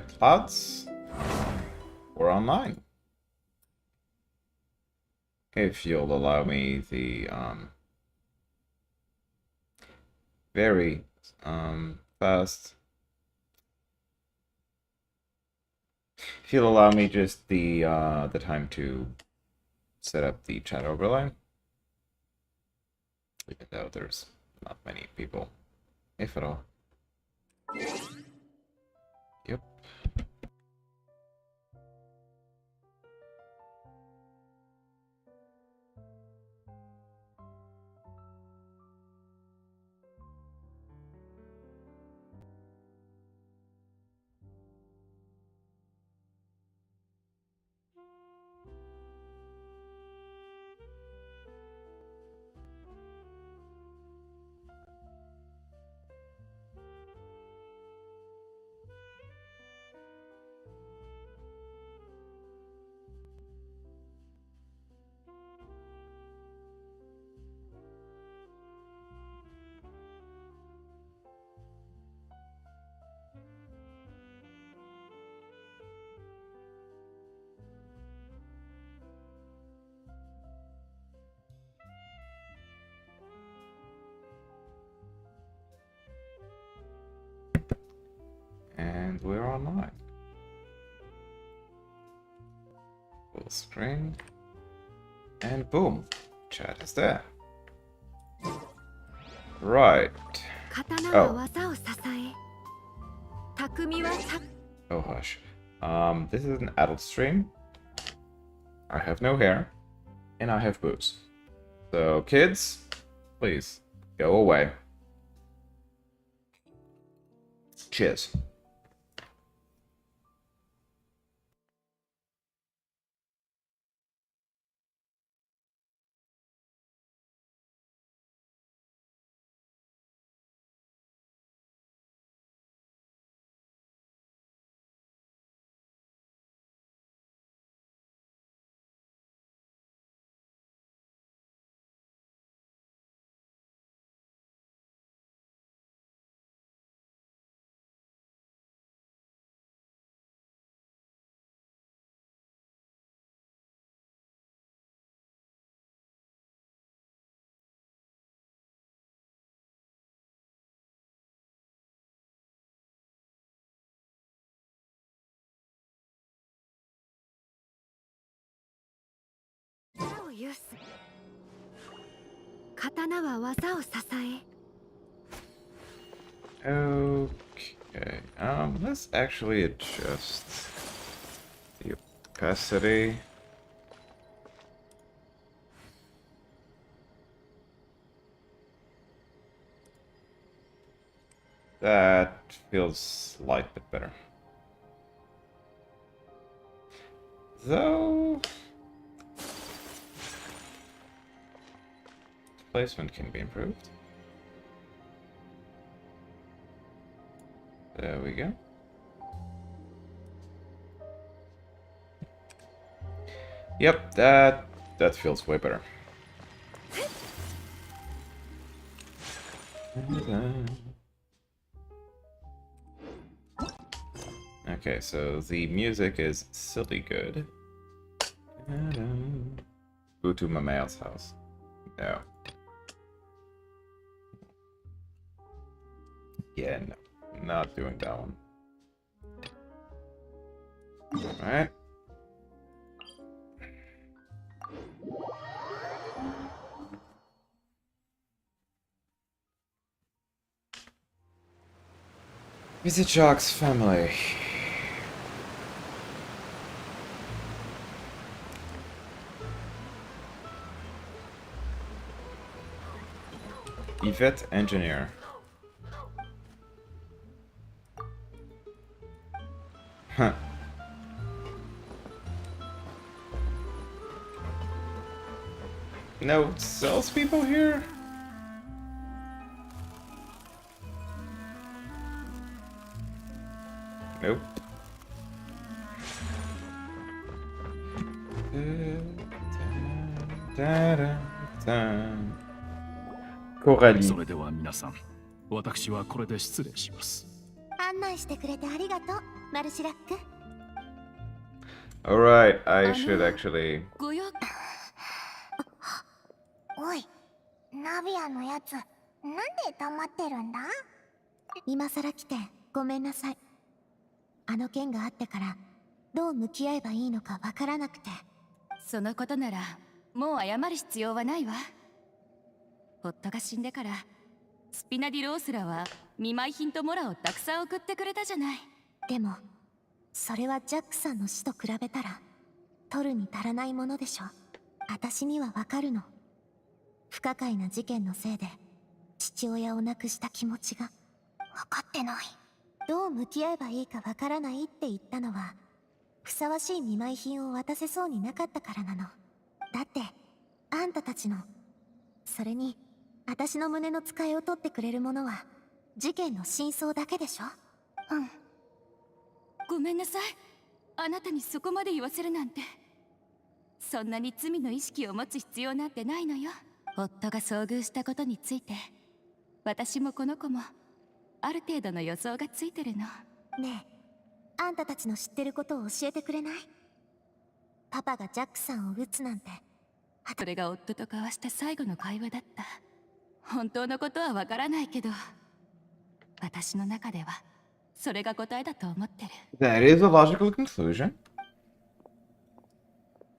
Clouds, we're online. If you'll allow me the very fast. If you'll allow me just the time to set up the chat overlay, even though there's not many people, if at all. Yep. And we're online. Full screen. And boom, chat is there. Right. Oh. Oh hush. This is an adult stream. I have no hair. And I have boobs. So kids, please, go away. Cheers. Okay, let's actually adjust the opacity. That feels a slight bit better. Though placement can be improved. There we go. Yep, that feels way better. Okay, so the music is silly good. Go to Mamail's house. No. Yeah, no. Not doing that one. Alright. Visit Jock's family. Yvette Engineer. Huh. No salespeople here? Nope. Coralie. それでは皆さん、私はこれで失礼します。案内してくれてありがとう。マルシラック。 Alright, I should actually... ご用おい、ナビアのやつ、なんで黙ってるんだ？今さら来てごめんなさい。あの件があってからどう向き合えばいいのかわからなくて。そのことならもう謝る必要はないわ。夫が死んでからスピナディロースラは見舞い品とモラをたくさん送ってくれたじゃない。でもそれはジャックさんの死と比べたら取るに足らないものでしょ。私にはわかるの。不可解な事件のせいで父親を亡くした気持ちが。分かってない。どう向き合えばいいかわからないって言ったのはふさわしい見舞い品を渡せそうになかったからなの。だってあんたたちの、それに私の胸の使いを取ってくれるものは事件の真相だけでしょ。うん。ごめんなさい。あなたにそこまで言わせるなんて。そんなに罪の意識を持つ必要なんてないのよ。夫が遭遇したことについて私もこの子もある程度の予想がついてるの。ねえ、あんたたちの知ってることを教えてくれない？パパがジャックさんを撃つなんて。それが夫と交わした最後の会話だった。本当のことはわからないけど私の中ではそれが答えだと思ってる。 That is a logical conclusion.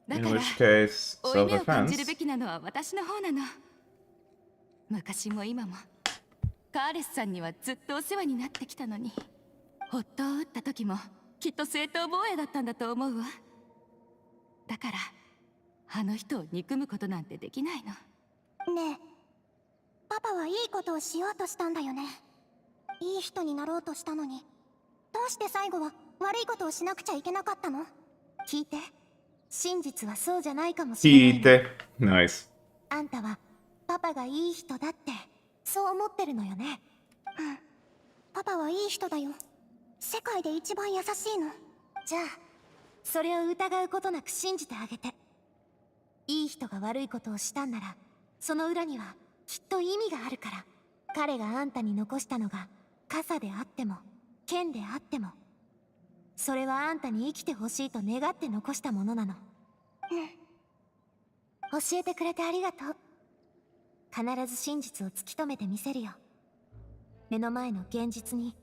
だ In から which case, 負い目を感じる self-defense. べきなのは私の方なの。昔も今もカーレスさんにはずっとお世話になってきたのに、夫を撃った時もきっと正当防衛だったんだと思うわ。だからあの人を憎むことなんてできないの。ねえ、パパはいいことをしようとしたんだよね。いい人になろうとしたのに、どうして最後は悪いことをしなくちゃいけなかったの？聞いて、真実はそうじゃないかもしれないの。聞いて。Nice. あんたはパパがいい人だってそう思ってるのよね。うん、パパはいい人だよ。世界で一番優しいの。じゃあそれを疑うことなく信じてあげて。いい人が悪いことをしたんならその裏にはきっと意味があるから。彼があんたに残したのが傘であっても剣であっても、それはあんたに生きてほしいと願って残したものなの。うん、教えてくれてありがとう。必ず真実を突き止めてみせるよ。目の前の現実に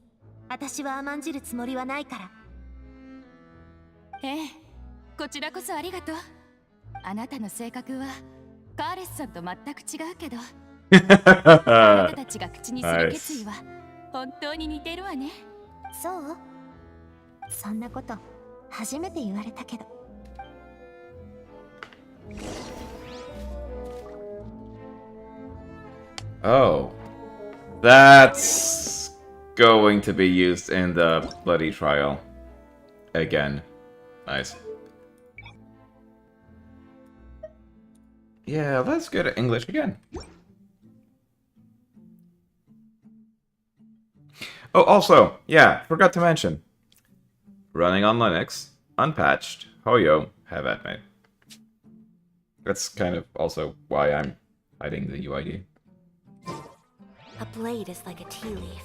私は甘んじるつもりはないから。ええ、こちらこそありがとう。あなたの性格はカーレスさんと全く違うけどあなたたちが口にする決意は本当に似てるわね。そう？そんなこと初めて言われたけど。Oh. That's going to be used in the bloody trial. Again. Nice. Yeah, let's go to English again. Oh, also, yeah, forgot to mention. Running on Linux, unpatched, Hoyo, have at me. That's kind of also why I'm hiding the UID. A blade is like a tea leaf.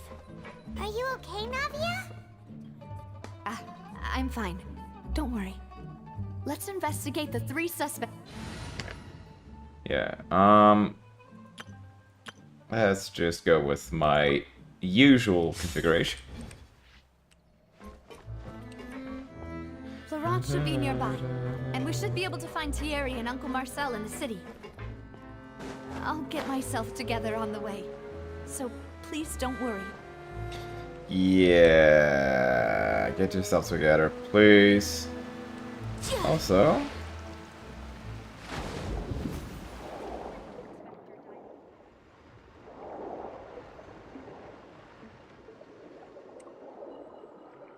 Are you okay, Navia? I'm fine. Don't worry. Let's investigate the 3 suspects. Yeah, let's just go with my usual configuration. Florence should be nearby, and we should be able to find Thierry and Uncle Marcel in the city. I'll get myself together on the way, so please don't worry. Yeah, get yourself together, please. Also...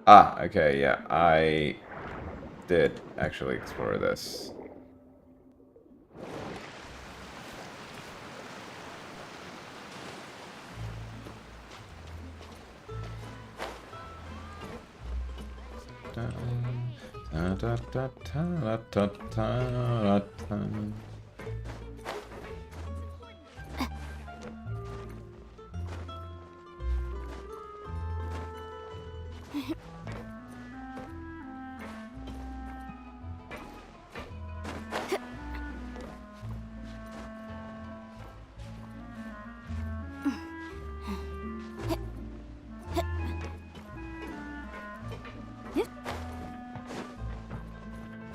Ah, okay, yeah, I did actually explore this.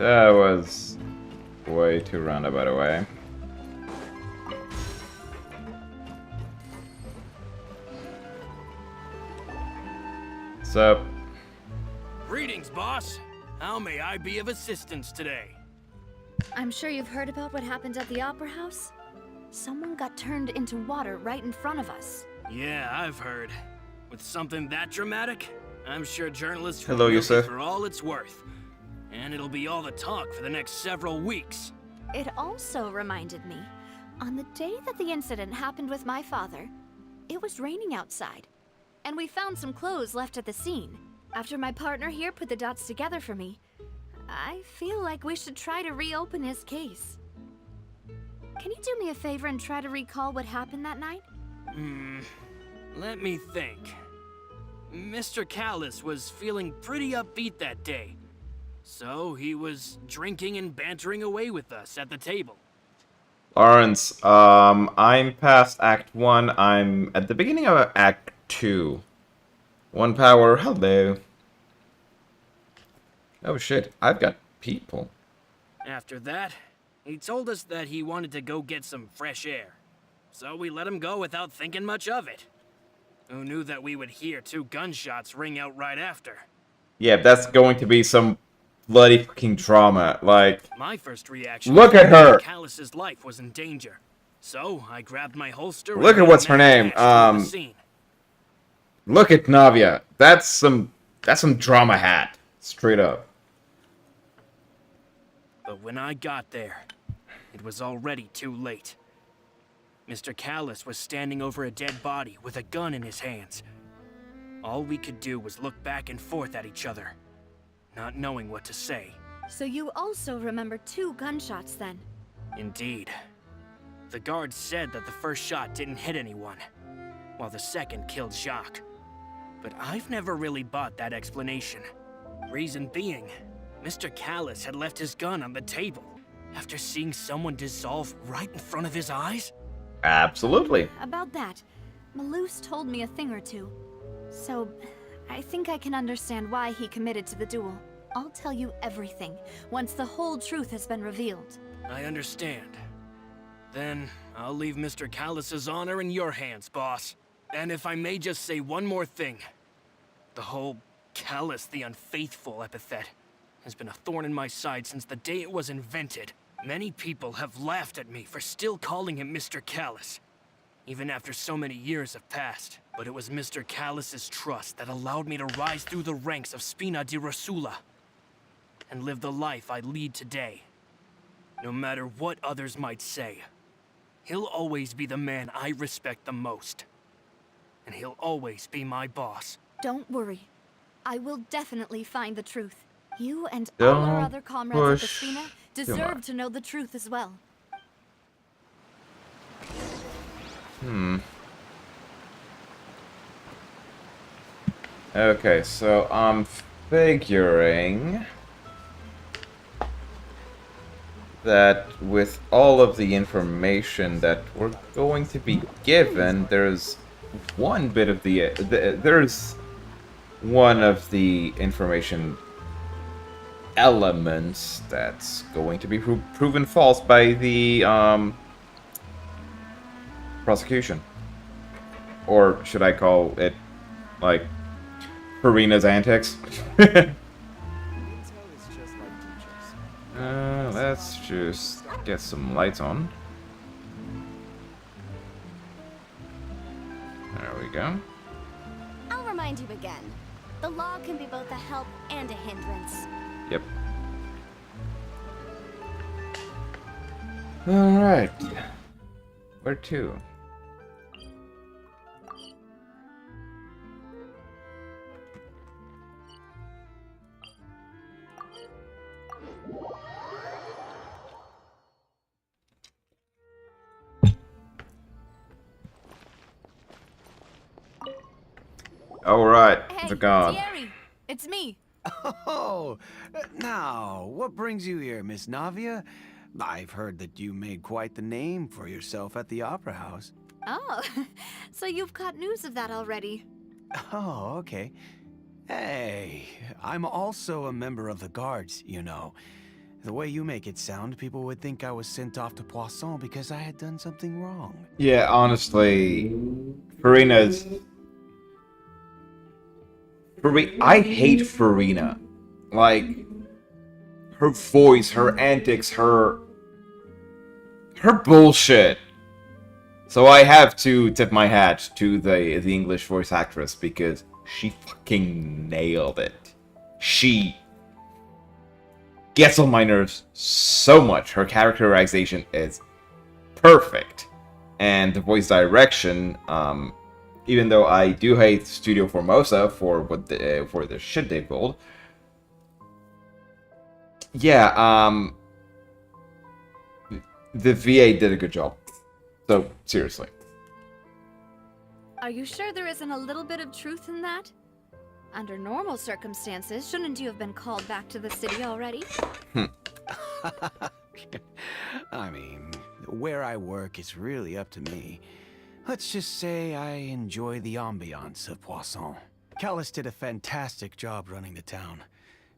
That was way too roundabout a way. What's up? Greetings, boss. How may I be of assistance today? I'm sure you've heard about what happened at the Opera House. Someone got turned into water right in front of us. Yeah, I've heard. With something that dramatic, I'm sure journalists will Hello, milk it Yusuf. for all it's worth. And it'll be all the talk for the next several weeks. It also reminded me, on the day that the incident happened with my father, it was raining outside. And we found some clothes left at the scene. After my partner here put the dots together for me, I feel like we should try to reopen his case. Can you do me a favor and try to recall what happened that night? Let me think. Mr. Callis was feeling pretty upbeat that day. So he was drinking and bantering away with us at the table. Lawrence, I'm past Act 1. I'm at the beginning of Act 2. One power, hello. Oh shit, I've got people. After that, he told us that he wanted to go get some fresh air. So we let him go without thinking much of it. Who knew that we would hear 2 gunshots ring out right after? Yeah, that's going to be some bloody fucking drama. Like, My first reaction look was at that her! Callis's life was in danger. So I grabbed my holster Look and at what's her ran name, fast to the scene. Look at Navia. That's some drama hat. Straight up. But when I got there, it was already too late. Mr. Callis was standing over a dead body with a gun in his hands. All we could do was look back and forth at each other, not knowing what to say. So you also remember 2 gunshots then? Indeed. The guard said that the first shot didn't hit anyone, while the second killed Jacques. But I've never really bought that explanation. Reason being, Mr. Callis had left his gun on the table after seeing someone dissolve right in front of his eyes. Absolutely. About that, Malus told me a thing or two. So, I think I can understand why he committed to the duel. I'll tell you everything, once the whole truth has been revealed. I understand. Then, I'll leave Mr. Callis's honor in your hands, boss. And if I may just say one more thing. The whole Callis the Unfaithful epithet has been a thorn in my side since the day it was invented. Many people have laughed at me for still calling him Mr. Callis, even after so many years have passed. But it was Mr. Callis's trust that allowed me to rise through the ranks of Spina di Rosula and live the life I lead today. No matter what others might say, he'll always be the man I respect the most. And he'll always be my boss. Don't worry. I will definitely find the truth. You and all our other comrades at the Spina deserve to know the truth as well. Okay, so I'm figuring that with all of the information that we're going to be given, there's one bit of there's one of the information elements that's going to be proven false by the prosecution, or should I call it like Karina's antics? Let's just get some lights on. There we go. I'll remind you again. The law can be both a help and a hindrance. Yep. Alright. Where to? Alright, Hey, the god. Thierry, it's me. Oh, now, what brings you here, Miss Navia? I've heard that you made quite the name for yourself at the Opera House. Oh, so you've got news of that already. Oh, okay. Hey, I'm also a member of the guards, you know. The way you make it sound, people would think I was sent off to Poisson because I had done something wrong. Yeah, honestly, Farina's... I hate Farina. Like, her voice, her antics, her bullshit. So I have to tip my hat to the English voice actress because she fucking nailed it. She gets on my nerves so much. Her characterization is perfect. And the voice direction, even though I do hate Studio Formosa for for the shit they pulled, yeah, the VA did a good job. So, seriously. Are you sure there isn't a little bit of truth in that? Under normal circumstances, shouldn't you have been called back to the city already? I mean, where I work is really up to me. Let's just say I enjoy the ambiance of Poisson. Callus did a fantastic job running the town,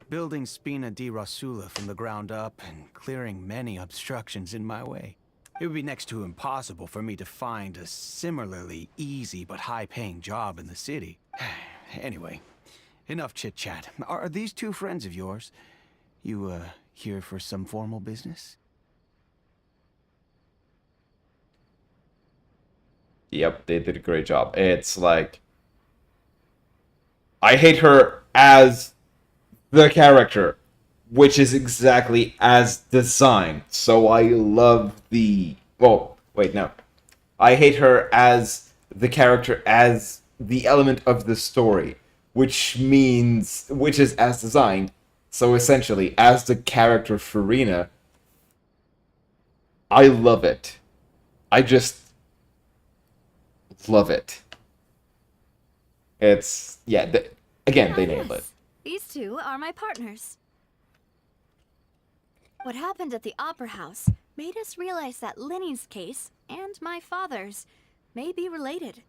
building Spina di Rasula from the ground up and clearing many obstructions in my way. It would be next to impossible for me to find a similarly easy but high-paying job in the city. Anyway, enough chit-chat. Are these two friends of yours? You, here for some formal business? Yep, they did a great job. It's like... I hate her as the character, which is exactly as designed. So I love the... Well, wait, no. I hate her as the character, as the element of the story, which is as designed. So essentially, as the character Farina, I love it. I just love it. It's... Yeah, again, they nailed it. These two are my partners. What happened at the Opera House made us realize that Linny's case and my father's may be related.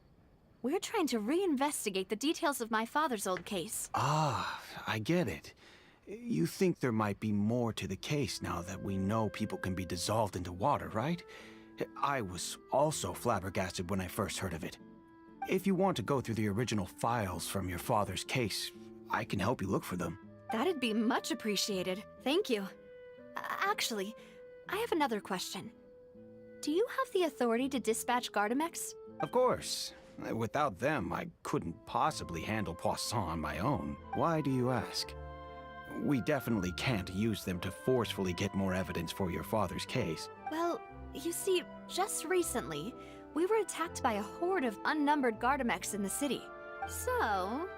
We're trying to reinvestigate the details of my father's old case. Ah, I get it. You think there might be more to the case now that we know people can be dissolved into water, right? I was also flabbergasted when I first heard of it. If you want to go through the original files from your father's case, I can help you look for them. That'd be much appreciated. Thank you. Actually, I have another question. Do you have the authority to dispatch Gardamex? Of course. Without them, I couldn't possibly handle Poisson on my own. Why do you ask? We definitely can't use them to forcefully get more evidence for your father's case. Well, you see, just recently, we were attacked by a horde of unnumbered Gardamex in the city. So,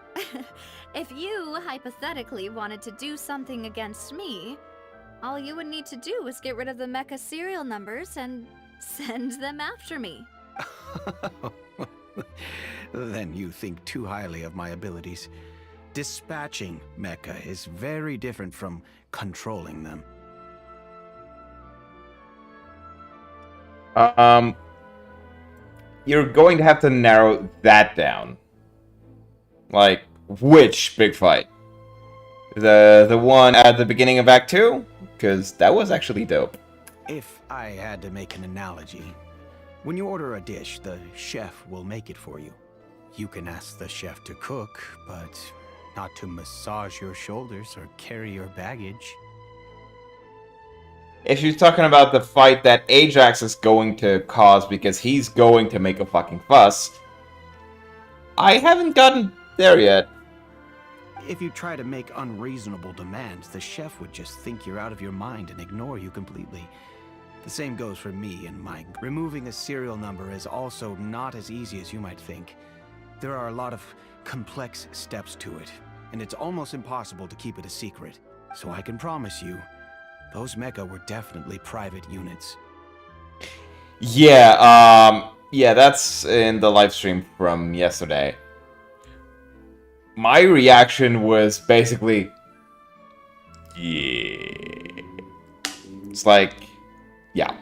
if you hypothetically wanted to do something against me, all you would need to do is get rid of the mecha serial numbers and send them after me. Then you think too highly of my abilities. Dispatching mecha is very different from controlling them. You're going to have to narrow that down. Like, which big fight? The one at the beginning of Act 2? Because that was actually dope. If I had to make an analogy, when you order a dish, the chef will make it for you. You can ask the chef to cook, but not to massage your shoulders or carry your baggage. If you're talking about the fight that Ajax is going to cause because he's going to make a fucking fuss, I haven't gotten there yet. If you try to make unreasonable demands, the chef would just think you're out of your mind and ignore you completely. The same goes for me and Mike. Removing a serial number is also not as easy as you might think. There are a lot of complex steps to it, and it's almost impossible to keep it a secret. So I can promise you, those mecha were definitely private units. Yeah, yeah, that's in the live stream from yesterday. My reaction was basically, yeah. It's like, yeah,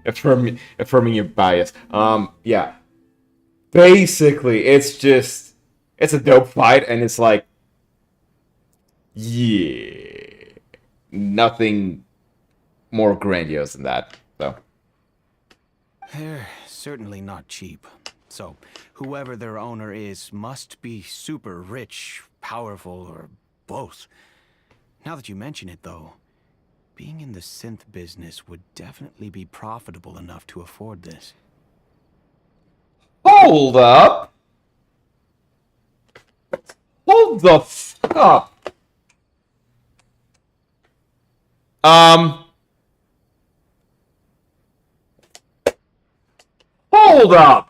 affirming your bias. Yeah. Basically, it's a dope fight, and it's like, yeah, nothing more grandiose than that, so. They're certainly not cheap. So, whoever their owner is must be super rich, powerful, or both. Now that you mention it, though, being in the synth business would definitely be profitable enough to afford this. Hold up! Hold the fuck up! Hold up!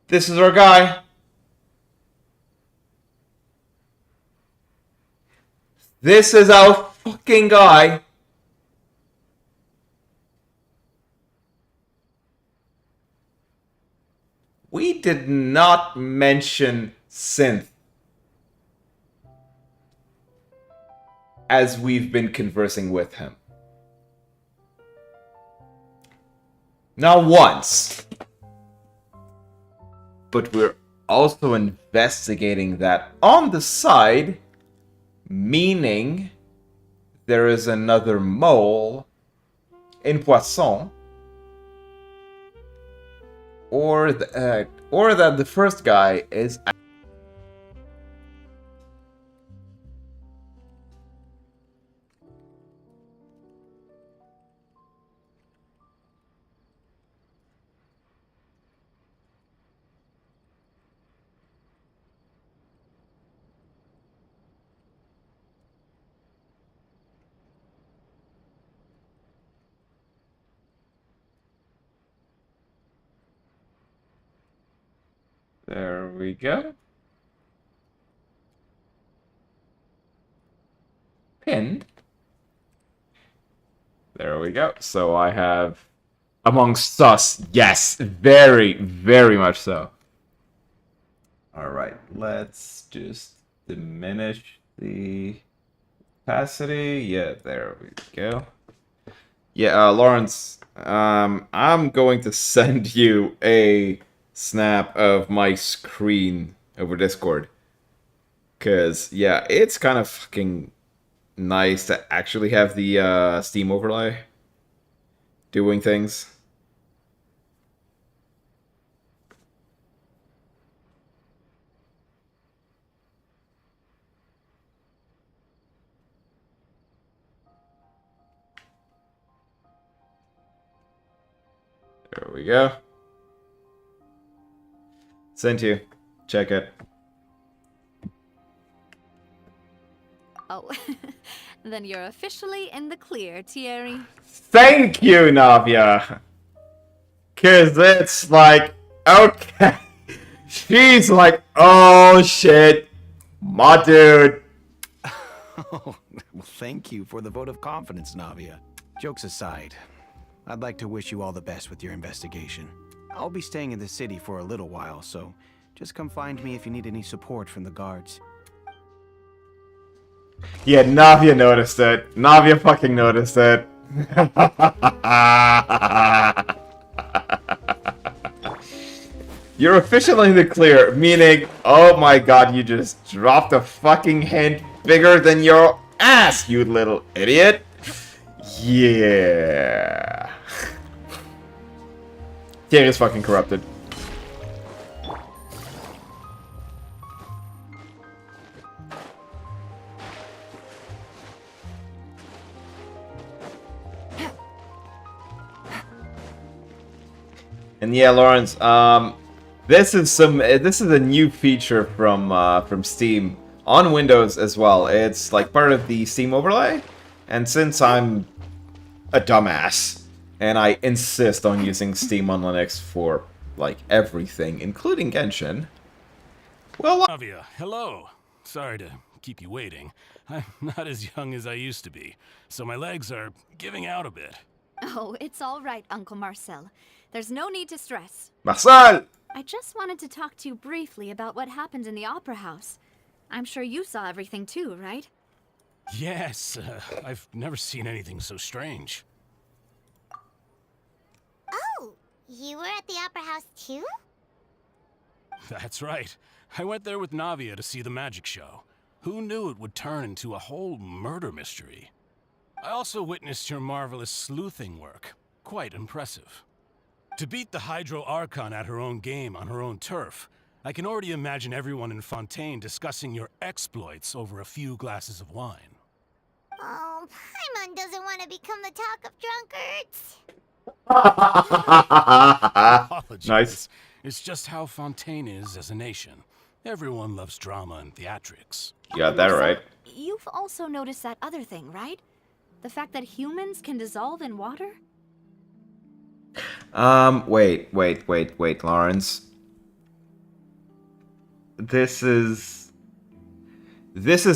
This is our guy. This is our fucking guy. We did not mention synth as we've been conversing with him. Not once. But we're also investigating that on the side, meaning there is another mole in Poisson, or that the first guy is. There we go. Pinned. There we go. So I have amongst us. Yes, very, very much so. Alright, let's just diminish the opacity. Yeah, there we go. Yeah, Lawrence, I'm going to send you a snap of my screen over Discord. Because, yeah, it's kind of fucking nice to actually have the Steam overlay doing things. There we go. Sent you. Check it. Oh, then you're officially in the clear, Thierry. Thank you, Navia. Cause it's like, okay. She's like, oh shit, my dude. Oh, well, thank you for the vote of confidence, Navia. Jokes aside, I'd like to wish you all the best with your investigation. I'll be staying in the city for a little while, so just come find me if you need any support from the guards. Yeah, Navia noticed it. Navia fucking noticed it. You're officially in the clear, meaning, oh my god, you just dropped a fucking hint bigger than your ass, you little idiot. Yeah. Gang is fucking corrupted. And yeah, Lawrence, this is a new feature from Steam on Windows as well. It's like part of the Steam overlay, and since I'm a dumbass and I insist on using Steam on Linux for like everything, including Genshin, well, Navia, hello. Sorry to keep you waiting. I'm not as young as I used to be, so my legs are giving out a bit. Oh, it's all right, Uncle Marcel. There's no need to stress. Marcel. I just wanted to talk to you briefly about what happened in the Opera House. I'm sure you saw everything too, right? Yes, I've never seen anything so strange. Oh, you were at the Opera House too? That's right. I went there with Navia to see the magic show. Who knew it would turn into a whole murder mystery? I also witnessed your marvelous sleuthing work. Quite impressive. To beat the Hydro Archon at her own game on her own turf, I can already imagine everyone in Fontaine discussing your exploits over a few glasses of wine. Oh, Paimon doesn't want to become the talk of drunkards. Apologies. Nice. It's just how Fontaine is as a nation. Everyone loves drama and theatrics. You got that right. You've also noticed that other thing, right? The fact that humans can dissolve in water? Wait, Lawrence. This is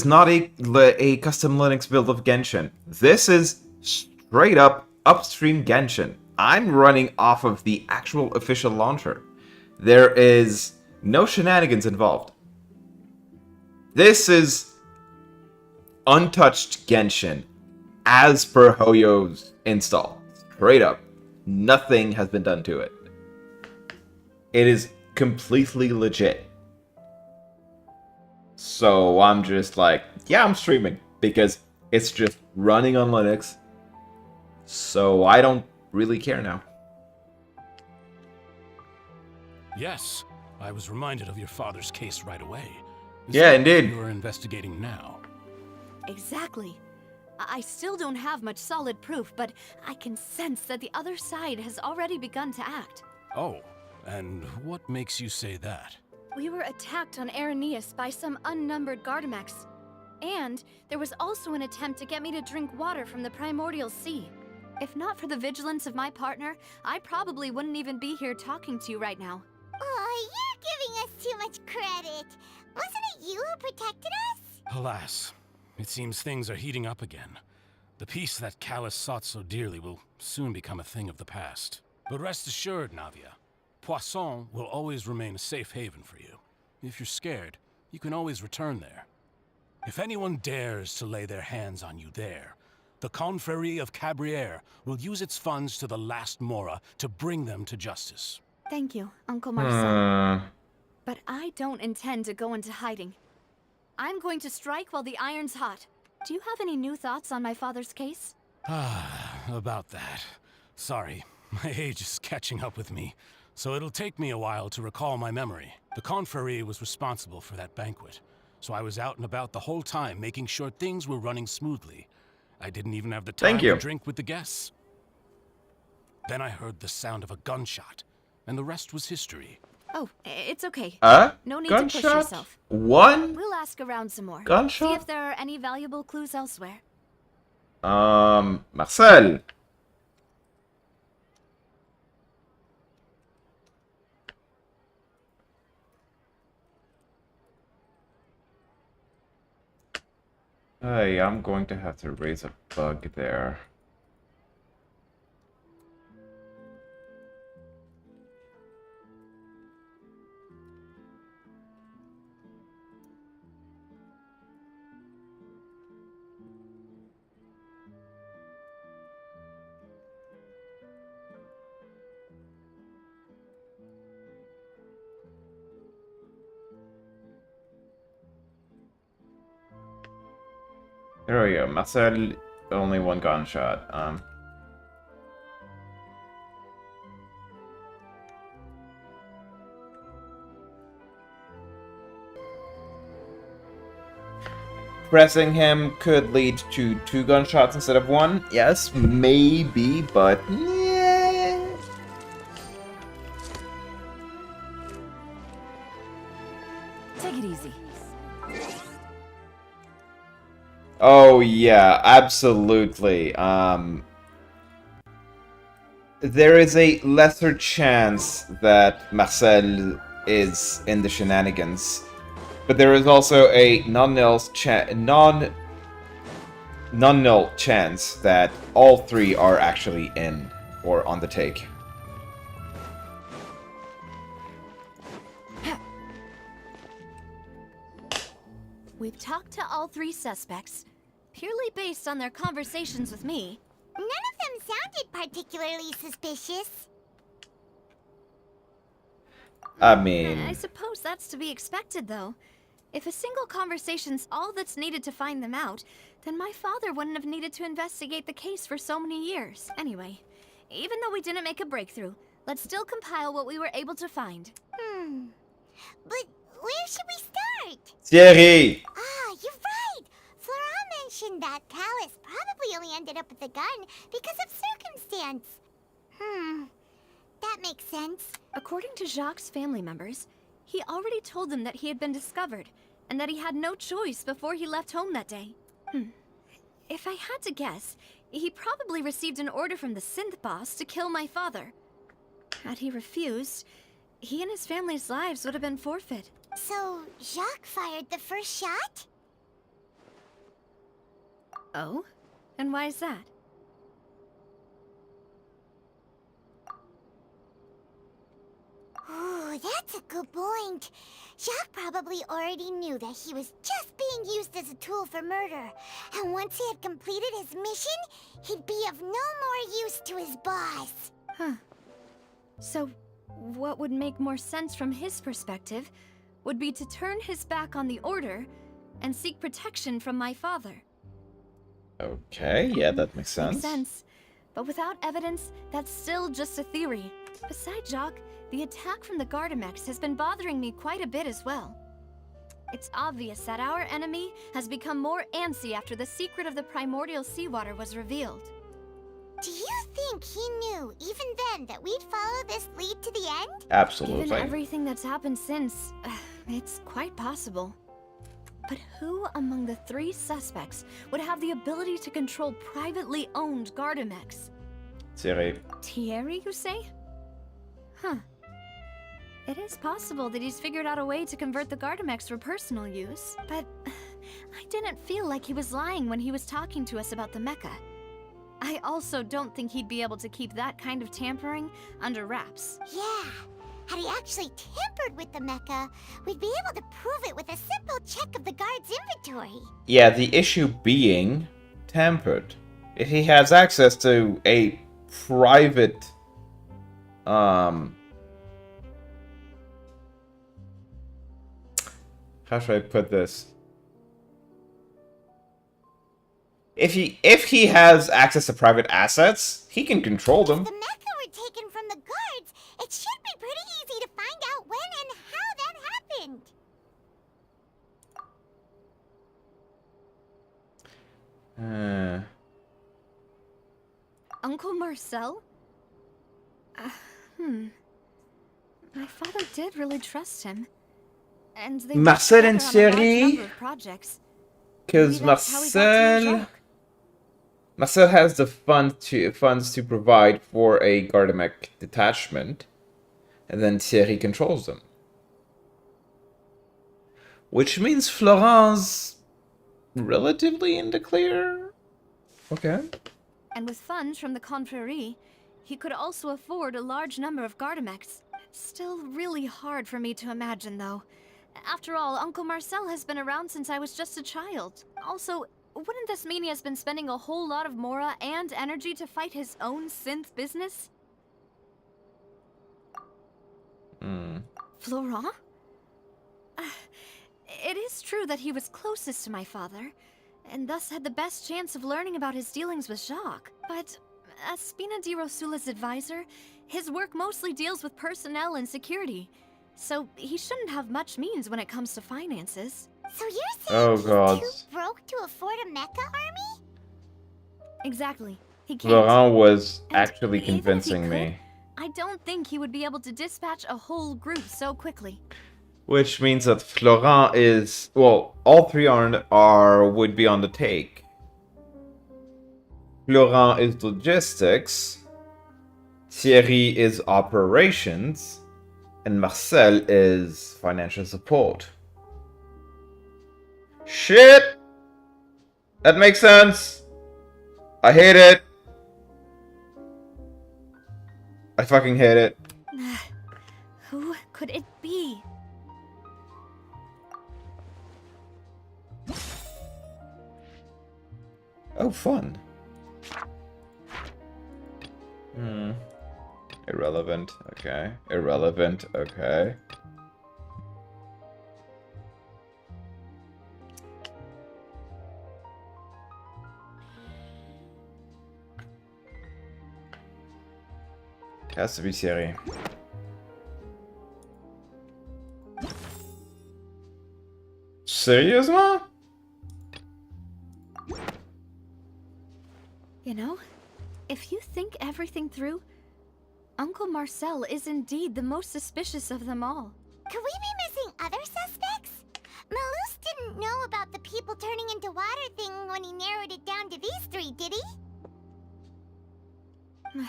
not a custom Linux build of Genshin. This is straight up upstream Genshin. I'm running off of the actual official launcher. There is no shenanigans involved. This is untouched Genshin, as per Hoyo's install. Straight up. Nothing has been done to it. It is completely legit. So I'm just like, yeah, I'm streaming, because it's just running on Linux. So I don't really care now. Yes, I was reminded of your father's case right away. Is Yeah, that indeed. what you're investigating now? Exactly. I still don't have much solid proof, but I can sense that the other side has already begun to act. Oh, and what makes you say that? We were attacked on Araneus by some unnumbered Gardamex. And there was also an attempt to get me to drink water from the primordial sea. If not for the vigilance of my partner, I probably wouldn't even be here talking to you right now. Oh, you're giving us too much credit. Wasn't it you who protected us? Alas, it seems things are heating up again. The peace that Callus sought so dearly will soon become a thing of the past. But rest assured, Navia, Poisson will always remain a safe haven for you. If you're scared, you can always return there. If anyone dares to lay their hands on you there, the Confrérie of Cabrières will use its funds to the last Mora to bring them to justice. Thank you, Uncle Marcel. Hmm. But I don't intend to go into hiding. I'm going to strike while the iron's hot. Do you have any new thoughts on my father's case? About that. Sorry, my age is catching up with me, so it'll take me a while to recall my memory. The Confrérie was responsible for that banquet, so I was out and about the whole time making sure things were running smoothly. I didn't even have the time Thank you. to drink with the guests. Then I heard the sound of a gunshot, and the rest was history. Oh, it's okay. No need to push gunshot? yourself. One We'll ask around some more. See gunshot? if there are any valuable clues elsewhere. Marcel. Hey, I'm going to have to raise a bug there. There we go. Marcel, only one gunshot. Pressing him could lead to 2 gunshots instead of 1. Yes, maybe, but yeah. Take it easy. Oh yeah, absolutely. There is a lesser chance that Marcel is in the shenanigans, but there is also a non-null chance that all 3 are actually in or on the take. We've talked to all 3 suspects, purely based on their conversations with me. None of them sounded particularly suspicious. I I mean, suppose that's to be expected, though. If a single conversation's all that's needed to find them out, then my father wouldn't have needed to investigate the case for so many years. Anyway, even though we didn't make a breakthrough, let's still compile what we were able to find. But where should we start? Thierry! Ah, you're right! Flora mentioned that Callus probably only ended up with the gun because of circumstance. That makes sense. According to Jacques' family members, he already told them that he had been discovered, and that he had no choice before he left home that day. If I had to guess, he probably received an order from the synth boss to kill my father. Had he refused, he and his family's lives would have been forfeit. So, Jacques fired the first shot? Oh? And why is that? Ooh, that's a good point. Jacques probably already knew that he was just being used as a tool for murder. And once he had completed his mission, he'd be of no more use to his boss. So, what would make more sense from his perspective would be to turn his back on the Order and seek protection from my father. Okay, yeah, that makes Makes sense. sense. But without evidence, that's still just a theory. Besides Jacques, the attack from the Gardamex has been bothering me quite a bit as well. It's obvious that our enemy has become more antsy after the secret of the primordial seawater was revealed. Do you think he knew, even then, that we'd follow this lead to the end? Given Absolutely. everything that's happened since, it's quite possible. But who among the three suspects would have the ability to control privately owned Gardamex? Thierry. Thierry, you say? Huh. It is possible that he's figured out a way to convert the Gardamex for personal use, but I didn't feel like he was lying when he was talking to us about the mecha. I also don't think he'd be able to keep that kind of tampering under wraps. Yeah. Had he actually tampered with the mecha, we'd be able to prove it with a simple check of the guard's inventory. Yeah, the issue being tampered. If he has access to a private how should I put this? If he has access to private assets, he can control If them. the mecha were taken from the guards, it should be pretty easy to find out when and how that happened. Uncle Marcel? My father did really trust him. And they worked Marcel together and on a large Thierry? number of projects. Because Maybe that's how he got to know Jacques. Marcel has the funds to provide for a Gardamek detachment, and then Thierry controls them. Which means Florent's relatively in the clear. Okay. And with funds from the Confrérie, he could also afford a large number of Gardamex. Still really hard for me to imagine, though. After all, Uncle Marcel has been around since I was just a child. Also, wouldn't this mean he has been spending a whole lot of mora and energy to fight his own synth business? Florent? It is true that he was closest to my father, and thus had the best chance of learning about his dealings with Jacques. But as Spina di Rosula's advisor, his work mostly deals with personnel and security, so he shouldn't have much means when it comes to finances. So you're Oh, saying God. he's too broke to afford a mecha army? Exactly. He can't. Florent was And actually even if he convincing me. I don't think he would be able to dispatch a whole group so quickly. Which means that Florent is, well, all three would be on the take. Florent is logistics, Thierry is operations, and Marcel is financial support. Shit! That makes sense. I hate it. I fucking hate it. Who could it be? Oh, fun. Irrelevant. Okay. Irrelevant. Okay. Has to be Siri. Sérieusement? You know, if you think everything through, Uncle Marcel is indeed the most suspicious of them all. Could we be missing other suspects? Malus didn't know about the people turning into water thing when he narrowed it down to these three, did he?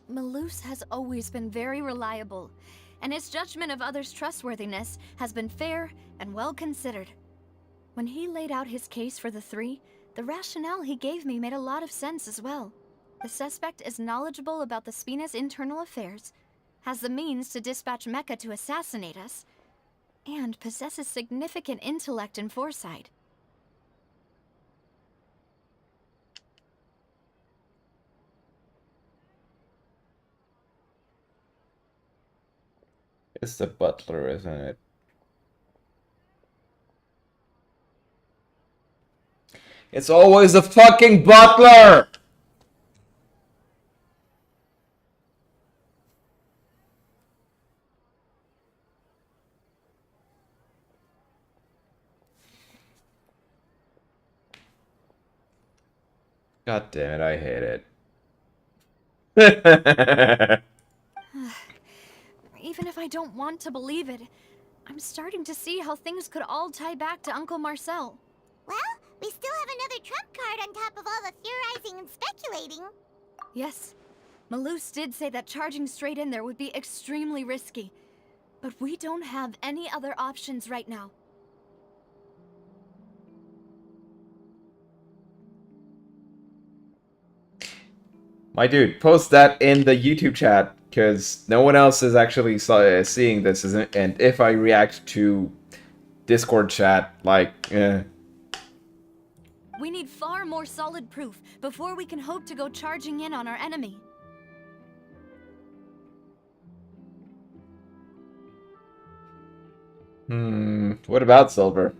Malus has always been very reliable, and his judgment of others' trustworthiness has been fair and well considered. When he laid out his case for the three, the rationale he gave me made a lot of sense as well. The suspect is knowledgeable about the Spina's internal affairs, has the means to dispatch Mecha to assassinate us, and possesses significant intellect and foresight. It's the butler, isn't it? It's always the fucking butler! God damn it, I hate it. Even if I don't want to believe it, I'm starting to see how things could all tie back to Uncle Marcel. Well, we still have another trump card on top of all the theorizing and speculating. Yes, Malus did say that charging straight in there would be extremely risky, but we don't have any other options right now. My dude, post that in the YouTube chat, because no one else is actually seeing this, and if I react to Discord chat, like, We need far more solid proof before we can hope to go charging in on our enemy. What about Silver?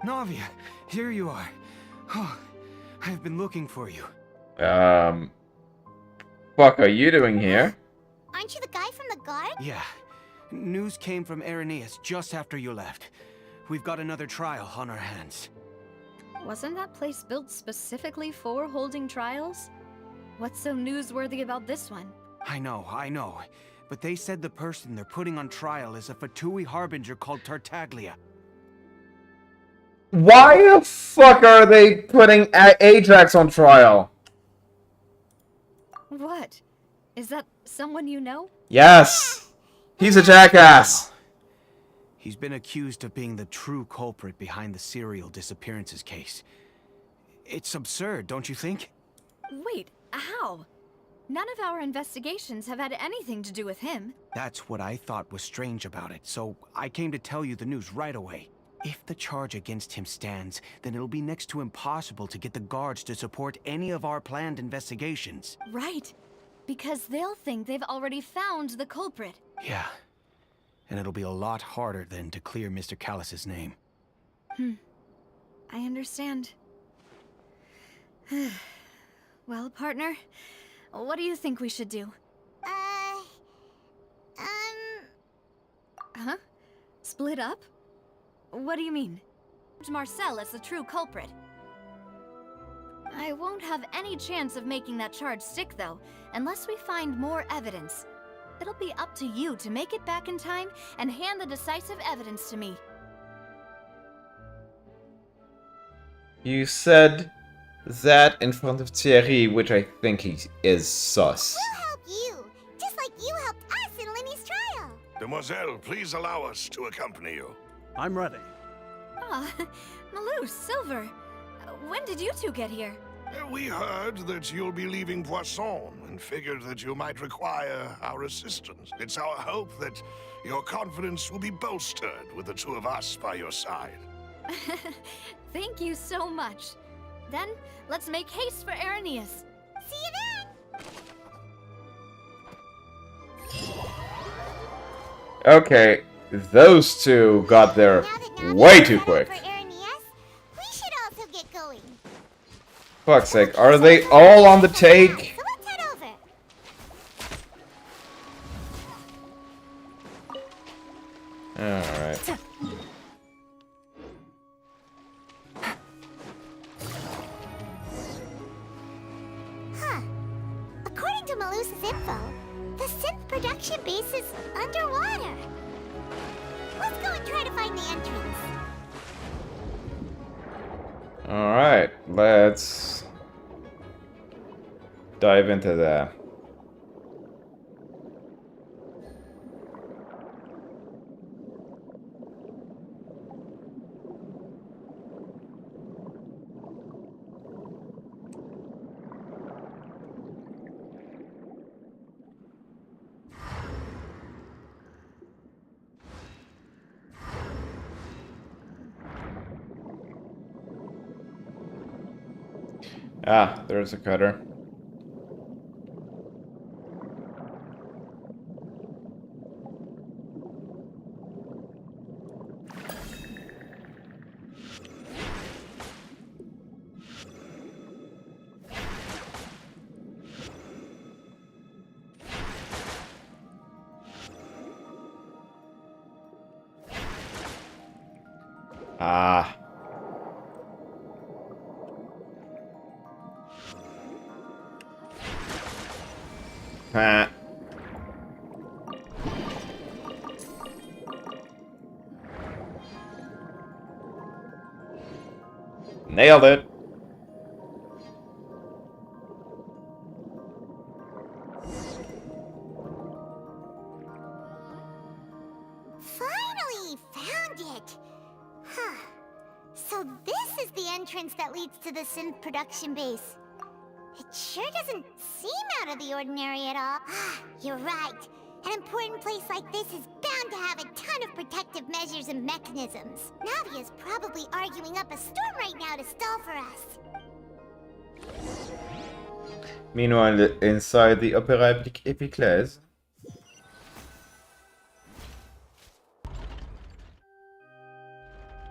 Navia, here you are. Oh, I've been looking for you. Fuck are you doing here? Aren't you the guy from the guard? Yeah. News came from Irenaeus just after you left. We've got another trial on our hands. Wasn't that place built specifically for holding trials? What's so newsworthy about this one? I know. But they said the person they're putting on trial is a Fatui harbinger called Tartaglia. Why the fuck are they putting Ajax on trial? What? Is that someone you know? Yes! He's a jackass! He's been accused of being the true culprit behind the serial disappearances case. It's absurd, don't you think? Wait, how? None of our investigations have had anything to do with him. That's what I thought was strange about it, so I came to tell you the news right away. If the charge against him stands, then it'll be next to impossible to get the guards to support any of our planned investigations. Right. Because they'll think they've already found the culprit. Yeah. And it'll be a lot harder then to clear Mr. Callus's name. I understand. Well, partner, what do you think we should do? Huh? Split up? What do you mean? Marcel is the true culprit. I won't have any chance of making that charge stick, though, unless we find more evidence. It'll be up to you to make it back in time and hand the decisive evidence to me. You said that in front of Thierry, which I think he is sus. We'll help you, just like you helped us in Linny's trial. Demoiselle, please allow us to accompany you. I'm ready. Ah, Malus, Silver. When did you two get here? We heard that you'll be leaving Poisson and figured that you might require our assistance. It's our hope that your confidence will be bolstered with the two of us by your side. Thank you so much. Then, let's make haste for Arrhenius. See you then! Okay, those two got there Now that Navi way is too set up quick. for Arrhenius, we should also get going. Fuck's sake, are they all on the take? So let's head over. Alright. Huh. According to Malusa's info, the synth production base is underwater. Let's go and try to find the entrance. Alright, let's dive into that. Ah, there's a cutter. Ah. Ah. Nailed it. Finally found it. Huh. So this is the entrance that leads to the synth production base. It sure doesn't seem out of the ordinary at all. You're right. An important place like this is bound to have a ton of protective measures and mechanisms. Navia's probably arguing up a storm right now to stall for us. Meanwhile, inside the Opera Epiclese.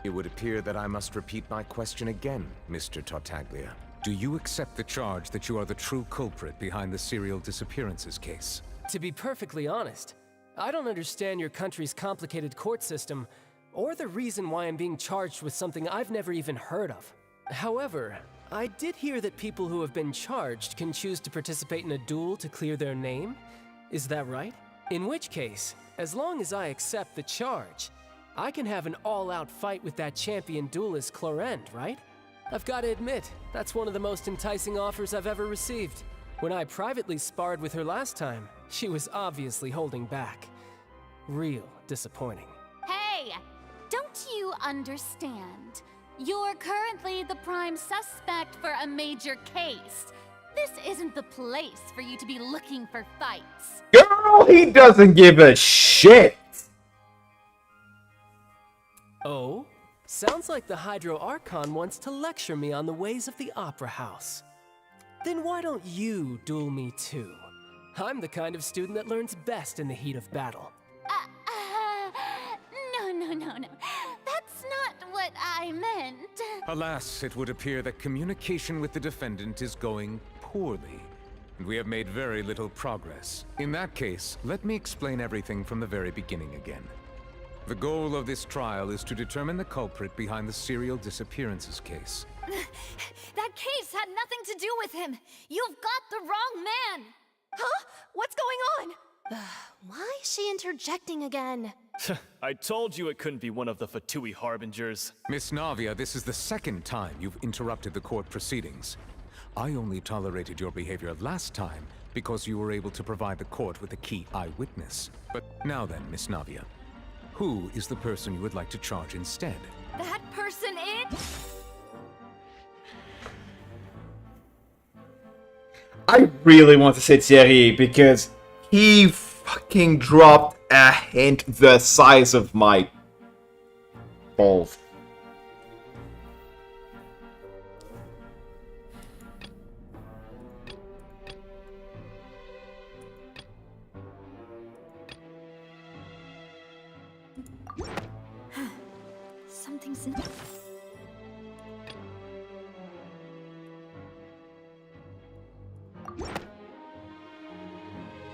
It would appear that I must repeat my question again, Mr. Tartaglia. Do you accept the charge that you are the true culprit behind the serial disappearances case? To be perfectly honest, I don't understand your country's complicated court system, or the reason why I'm being charged with something I've never even heard of. However, I did hear that people who have been charged can choose to participate in a duel to clear their name. Is that right? In which case, as long as I accept the charge, I can have an all-out fight with that champion duelist Clorend, right? I've got to admit, that's one of the most enticing offers I've ever received. When I privately sparred with her last time, she was obviously holding back. Real disappointing. Hey! Don't you understand? You're currently the prime suspect for a major case. This isn't the place for you to be looking for fights. Girl, he doesn't give a shit. Oh? Sounds like the Hydro Archon wants to lecture me on the ways of the Opera House. Then why don't you duel me too? I'm the kind of student that learns best in the heat of battle. No. That's not what I meant. Alas, it would appear that communication with the defendant is going poorly, and we have made very little progress. In that case, let me explain everything from the very beginning again. The goal of this trial is to determine the culprit behind the serial disappearances case. That case had nothing to do with him. You've got the wrong man. Huh? What's going on? Why is she interjecting again? I told you it couldn't be one of the Fatui Harbingers. Miss Navia, this is the second time you've interrupted the court proceedings. I only tolerated your behavior last time because you were able to provide the court with a key eyewitness. But now then, Miss Navia, who is the person you would like to charge instead? That person is... I really want to say Thierry because he fucking dropped a hint the size of my balls. Something's in.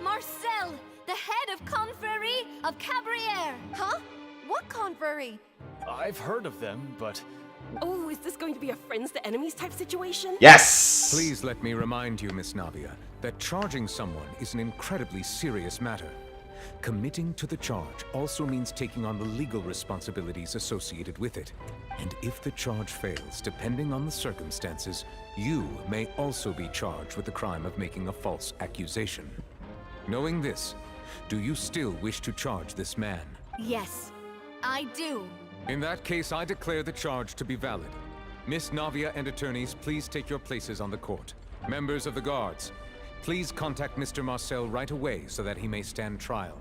Marcel, the head of Confrérie of Cabrières. Huh? What confrérie? I've heard of them, but Oh, is this going to be a friends to enemies type situation? Yes! Please let me remind you, Miss Navia, that charging someone is an incredibly serious matter. Committing to the charge also means taking on the legal responsibilities associated with it. And if the charge fails, depending on the circumstances, you may also be charged with the crime of making a false accusation. Knowing this, do you still wish to charge this man? Yes, I do. In that case, I declare the charge to be valid. Miss Navia and attorneys, please take your places on the court. Members of the guards, please contact Mr. Marcel right away so that he may stand trial.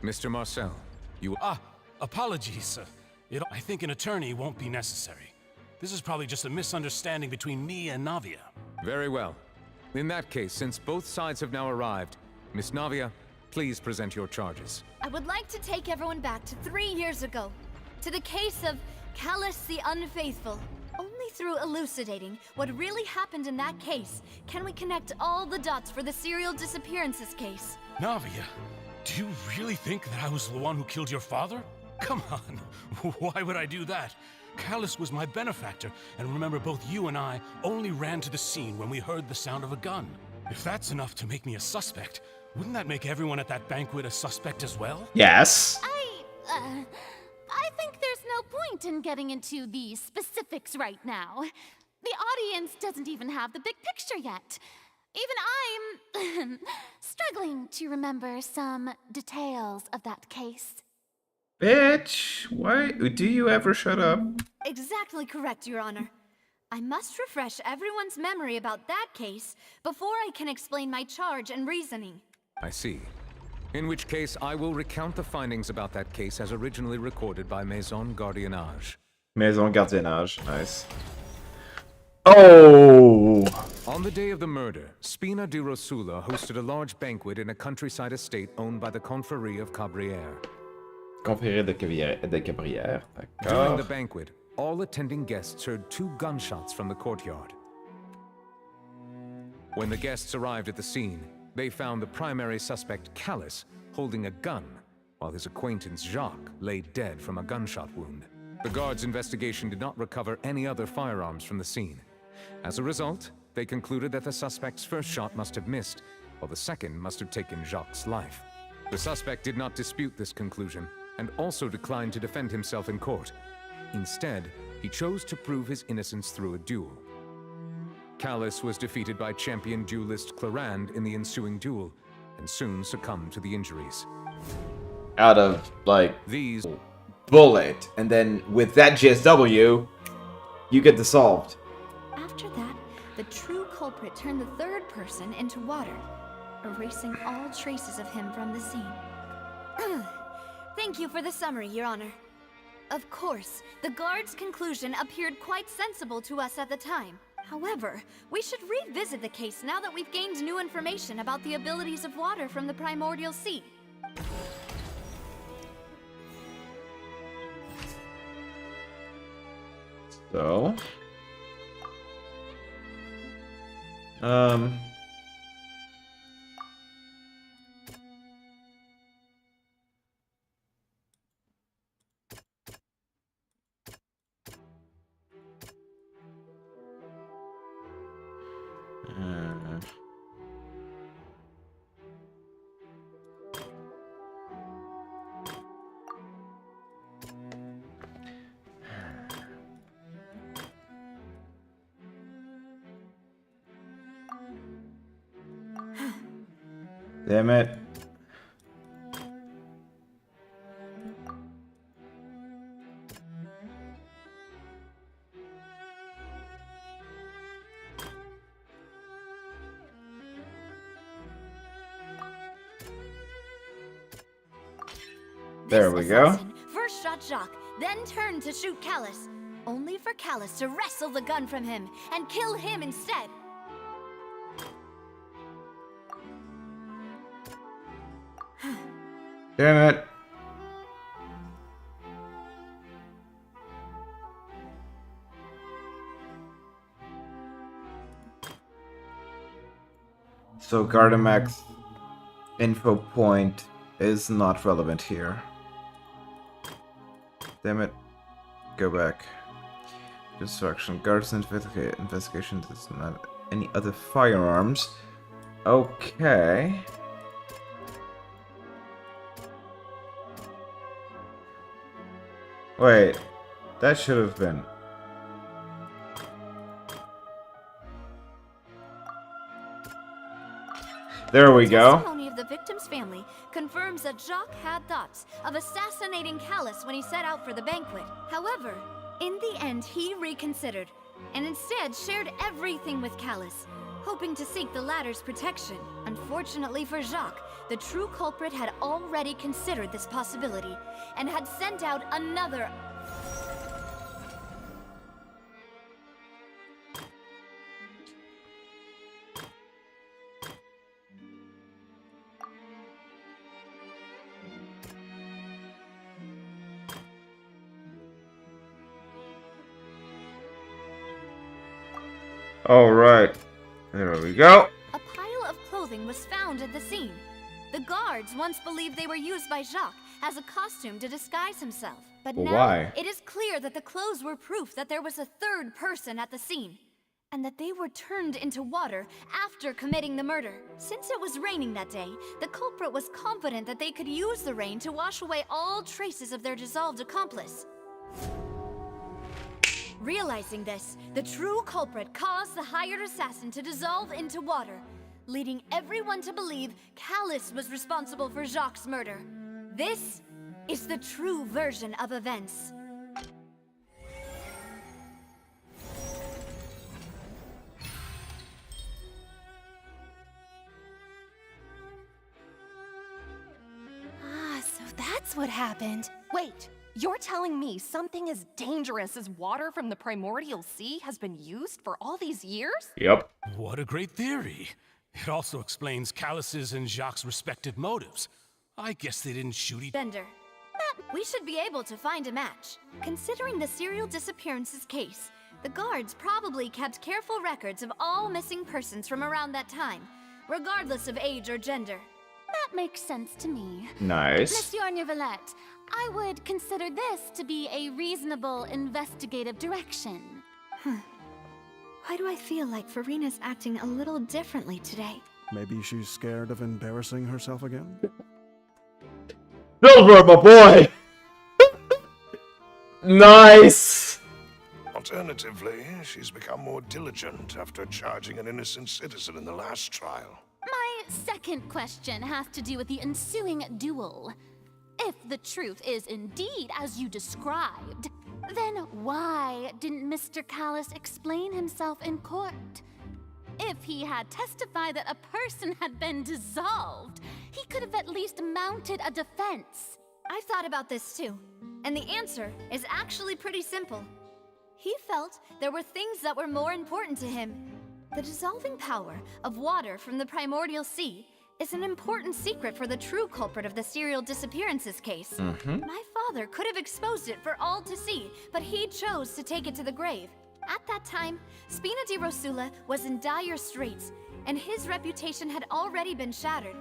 Mr. Marcel, you... Apologies. I think an attorney won't be necessary. This is probably just a misunderstanding between me and Navia. Very well. In that case, since both sides have now arrived, Miss Navia, please present your charges. I would like to take everyone back to 3 years ago, to the case of Callus the Unfaithful. Only through elucidating what really happened in that case can we connect all the dots for the serial disappearances case. Navia, do you really think that I was the one who killed your father? Come on, why would I do that? Callus was my benefactor, and remember both you and I only ran to the scene when we heard the sound of a gun. If that's enough to make me a suspect, wouldn't that make everyone at that banquet a suspect as well? Yes. I think there's no point in getting into the specifics right now. The audience doesn't even have the big picture yet. Even I'm struggling to remember some details of that case. Bitch, why do you ever shut up? Exactly correct, Your Honor. I must refresh everyone's memory about that case before I can explain my charge and reasoning. I see. In which case, I will recount the findings about that case as originally recorded by Maison Gardiennage. Maison Gardiennage, nice. Oh! On the day of the murder, Spina di Rosula hosted a large banquet in a countryside estate owned by the Confrérie of Cabrières. Confrérie de Cabrières, During the d'accord. banquet, all attending guests heard 2 gunshots from the courtyard. When the guests arrived at the scene, they found the primary suspect, Callus, holding a gun, while his acquaintance, Jacques, lay dead from a gunshot wound. The guards' investigation did not recover any other firearms from the scene. As a result, they concluded that the suspect's first shot must have missed, while the second must have taken Jacques' life. The suspect did not dispute this conclusion, and also declined to defend himself in court. Instead, he chose to prove his innocence through a duel. Callus was defeated by champion duelist Clarand in the ensuing duel, and soon succumbed to the injuries. Out of, like, These... bullet, and then with that GSW, you get dissolved. After that, the true culprit turned the third person into water, erasing all traces of him from the scene. Thank you for the summary, Your Honor. Of course, the guard's conclusion appeared quite sensible to us at the time. However, we should revisit the case now that we've gained new information about the abilities of water from the primordial sea. So... Damn it. There we go. assassin first shot Jacques, then turned to shoot Callus, only for Callus to wrestle the gun from him and kill him instead. Damn it. So Gardamex info point is not relevant here. Damn it. Go back. Destruction. Guards investigation. There's not any other firearms. Okay. Wait. That should have been. There we go. Testimony of the victim's family confirms that Jacques had thoughts of assassinating Callus when he set out for the banquet. However, in the end, he reconsidered and instead shared everything with Callus, hoping to seek the latter's protection. Unfortunately for Jacques, the true culprit had already considered this possibility and had sent out another. Alright. There we go. A pile of clothing was found at the scene. The guards once believed they were used by Jacques as a costume to disguise himself. But Well, now why? it is clear that the clothes were proof that there was a third person at the scene, and that they were turned into water after committing the murder. Since it was raining that day, the culprit was confident that they could use the rain to wash away all traces of their dissolved accomplice. Realizing this, the true culprit caused the hired assassin to dissolve into water, leading everyone to believe Callus was responsible for Jacques' murder. This is the true version of events. Ah, so that's what happened. Wait, you're telling me something as dangerous as water from the primordial sea has been used for all these years? Yep. What a great theory. It also explains Callus's and Jacques' respective motives. I guess they didn't shoot each Bender, we should be able to find a match. Considering the serial disappearances case, the guards probably kept careful records of all missing persons from around that time, regardless of age or gender. That makes sense to me. Nice. Monsieur Neuvillette, I would consider this to be a reasonable investigative direction. Why do I feel like Farina's acting a little differently today? Maybe she's scared of embarrassing herself again? Silver, my boy! Nice! Alternatively, she's become more diligent after charging an innocent citizen in the last trial. My second question has to do with the ensuing duel. If the truth is indeed as you described, then why didn't Mr. Callus explain himself in court? If he had testified that a person had been dissolved, he could have at least mounted a defense. I've thought about this too, and the answer is actually pretty simple. He felt there were things that were more important to him. The dissolving power of water from the primordial sea is an important secret for the true culprit of the serial disappearances case. My father could have exposed it for all to see, but he chose to take it to the grave. At that time, Spina di Rosula was in dire straits, and his reputation had already been shattered.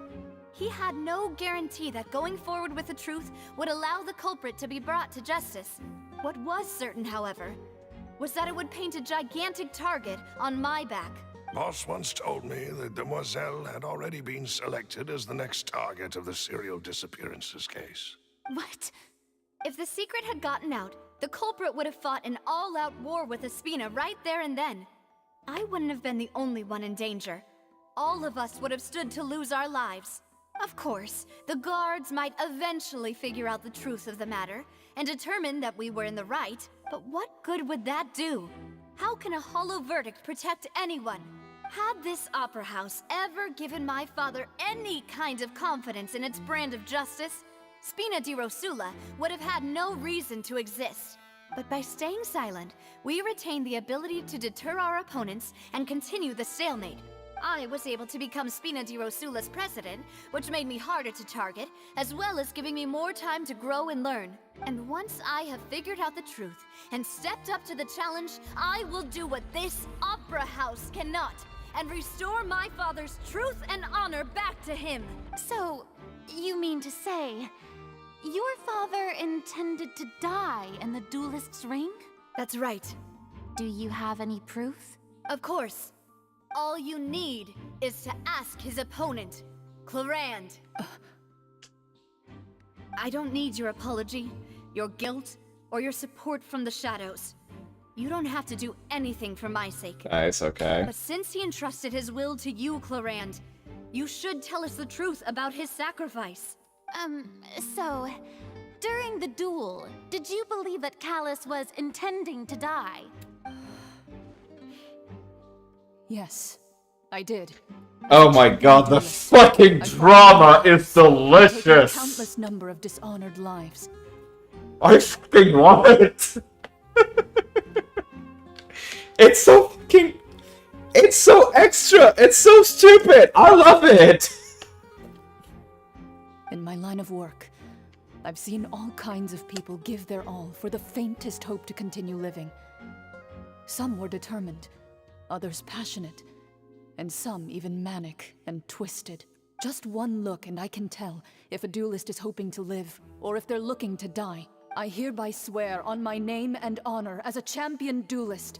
He had no guarantee that going forward with the truth would allow the culprit to be brought to justice. What was certain, however, was that it would paint a gigantic target on my back. Boss once told me that Demoiselle had already been selected as the next target of the serial disappearances case. What? If the secret had gotten out, the culprit would have fought an all-out war with Espina right there and then. I wouldn't have been the only one in danger. All of us would have stood to lose our lives. Of course, the guards might eventually figure out the truth of the matter and determine that we were in the right, but what good would that do? How can a hollow verdict protect anyone? Had this opera house ever given my father any kind of confidence in its brand of justice, Spina di Rosula would have had no reason to exist. But by staying silent, we retain the ability to deter our opponents and continue the stalemate. I was able to become Spina di Rosula's president, which made me harder to target, as well as giving me more time to grow and learn. And once I have figured out the truth and stepped up to the challenge, I will do what this opera house cannot, and restore my father's truth and honor back to him. So, you mean to say, your father intended to die in the duelist's ring? That's right. Do you have any proof? Of course. All you need is to ask his opponent, Clarand. I don't need your apology, your guilt, or your support from the shadows. You don't have to do anything for my sake. Nice, okay. But since he entrusted his will to you, Clarand, you should tell us the truth about his sacrifice. So, during the duel, did you believe that Callus was intending to die? Yes, I did. Oh my god, the fucking drama is delicious! Countless number of dishonored lives. I fucking love it! It's so fucking... It's so extra! It's so stupid! I love it! In my line of work, I've seen all kinds of people give their all for the faintest hope to continue living. Some were determined, others passionate, and some even manic and twisted. Just one look and I can tell if a duelist is hoping to live, or if they're looking to die. I hereby swear on my name and honor as a champion duelist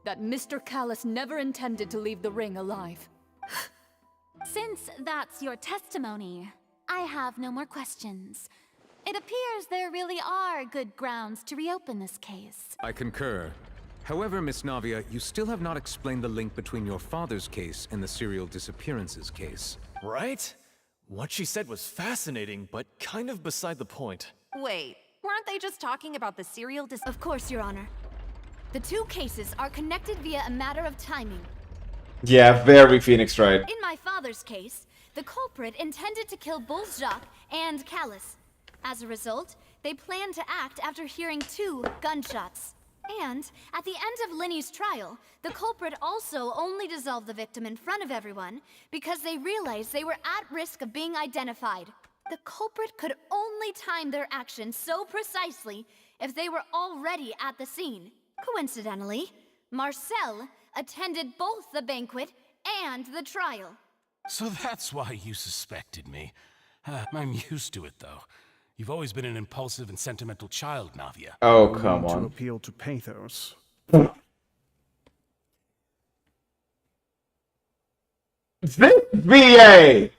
that Mr. Callus never intended to leave the ring alive. Since that's your testimony, I have no more questions. It appears there really are good grounds to reopen this case. I concur. However, Miss Navia, you still have not explained the link between your father's case and the serial disappearances case. Right? What she said was fascinating, but kind of beside the point. Wait, weren't they just talking about the serial Of course, Your Honor. The two cases are connected via a matter of timing. Yeah, very Phoenix Wright. In my father's case, the culprit intended to kill both Jacques and Callus. As a result, they planned to act after hearing 2 gunshots. And, at the end of Linny's trial, the culprit also only dissolved the victim in front of everyone because they realized they were at risk of being identified. The culprit could only time their actions so precisely if they were already at the scene. Coincidentally, Marcel attended both the banquet and the trial. So that's why you suspected me. I'm used to it, though. You've always been an impulsive and sentimental child, Navia. Oh, come on. To appeal to pathos. This VA!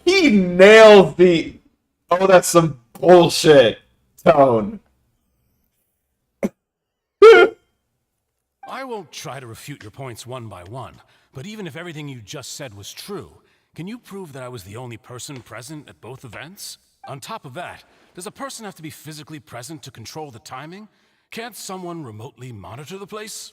He nails the... Oh, that's some bullshit tone. I won't try to refute your points one by one, but even if everything you just said was true, can you prove that I was the only person present at both events? On top of that, does a person have to be physically present to control the timing? Can't someone remotely monitor the place?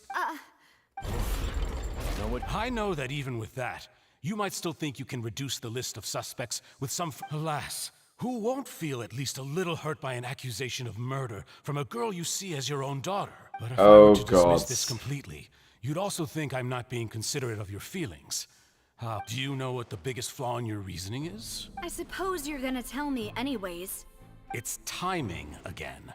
I know that even with that, you might still think you can reduce the list of suspects with some... Alas, who won't feel at least a little hurt by an accusation of murder from a girl you see as your own daughter? But if I were to dismiss this completely, you'd also think I'm not being considerate of your feelings. Do you know what the biggest flaw in your reasoning is? I suppose you're gonna tell me anyways. It's timing again.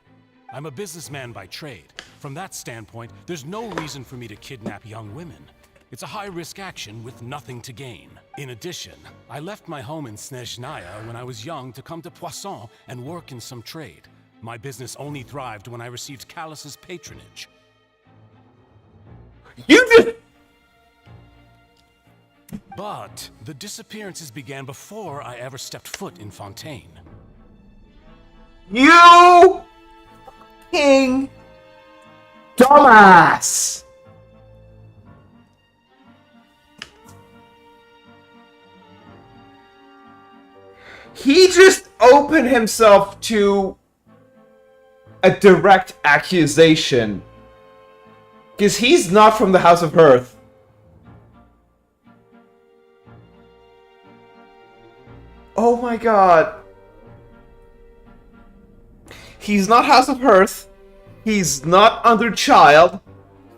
I'm a businessman by trade. From that standpoint, there's no reason for me to kidnap young women. It's a high-risk action with nothing to gain. In addition, I left my home in Snezhnaya when I was young to come to Poisson and work in some trade. My business only thrived when I received Callus's patronage. You just... But the disappearances began before I ever stepped foot in Fontaine. You... King... Dumbass! He just opened himself to a direct accusation. Because he's not from the House of Hearth. my god. He's not House of Hearth. He's not Under Child.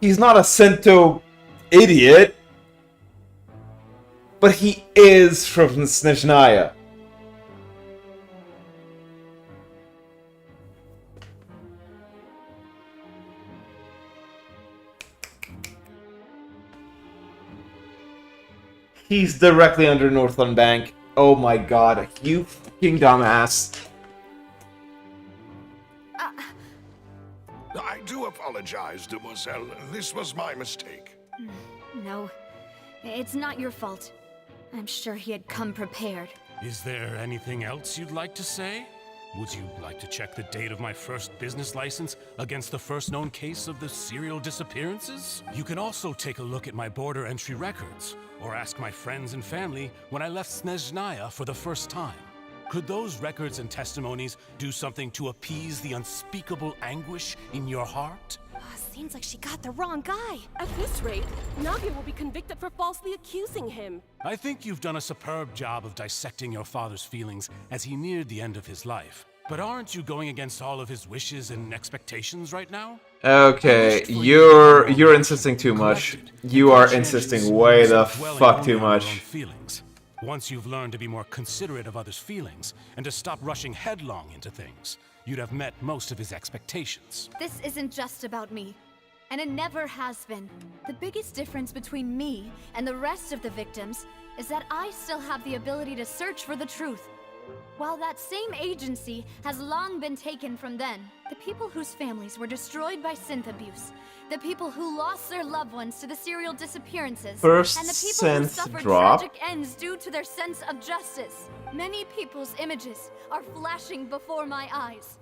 He's not a Sento idiot. But he is from Snezhnaya. He's directly under Northland Bank. Oh my god, you fucking dumbass. I do apologize, demoiselle. This was my mistake. No, it's not your fault. I'm sure he had come prepared. Is there anything else you'd like to say? Would you like to check the date of my first business license against the first known case of the serial disappearances? You can also take a look at my border entry records, or ask my friends and family when I left Snezhnaya for the first time. Could those records and testimonies do something to appease the unspeakable anguish in your heart? Seems like she got the wrong guy. At this rate, Navia will be convicted for falsely accusing him. I think you've done a superb job of dissecting your father's feelings as he neared the end of his life. But aren't you going against all of his wishes and expectations right now? Okay, you're insisting too much. You are insisting way the fuck too much. Once you've learned to be more considerate of others' feelings and to stop rushing headlong into things, you'd have met most of his expectations. This isn't just about me, and it never has been. The biggest difference between me and the rest of the victims is that I still have the ability to search for the truth. While that same agency has long been taken from them, the people whose families were destroyed by synth abuse, the people who lost their loved ones to the serial disappearances, First and the people who synth suffered drop. tragic ends due to their sense of justice. Many people's images are flashing before my eyes.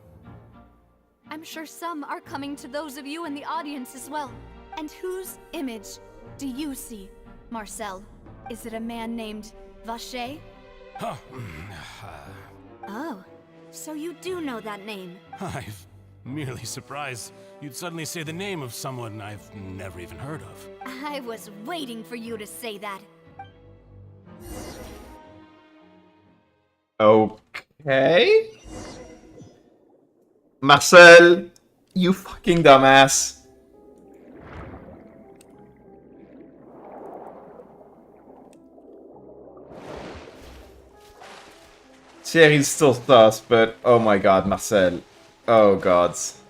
I'm sure some are coming to those of you in the audience as well. And whose image do you see, Marcel? Is it a man named Vacher? Huh. Oh, so you do know that name. I'm merely surprised you'd suddenly say the name of someone I've never even heard of. I was waiting for you to say that. Okay. Marcel, you fucking dumbass. Thierry's still sus, but oh my god, Marcel. Oh gods.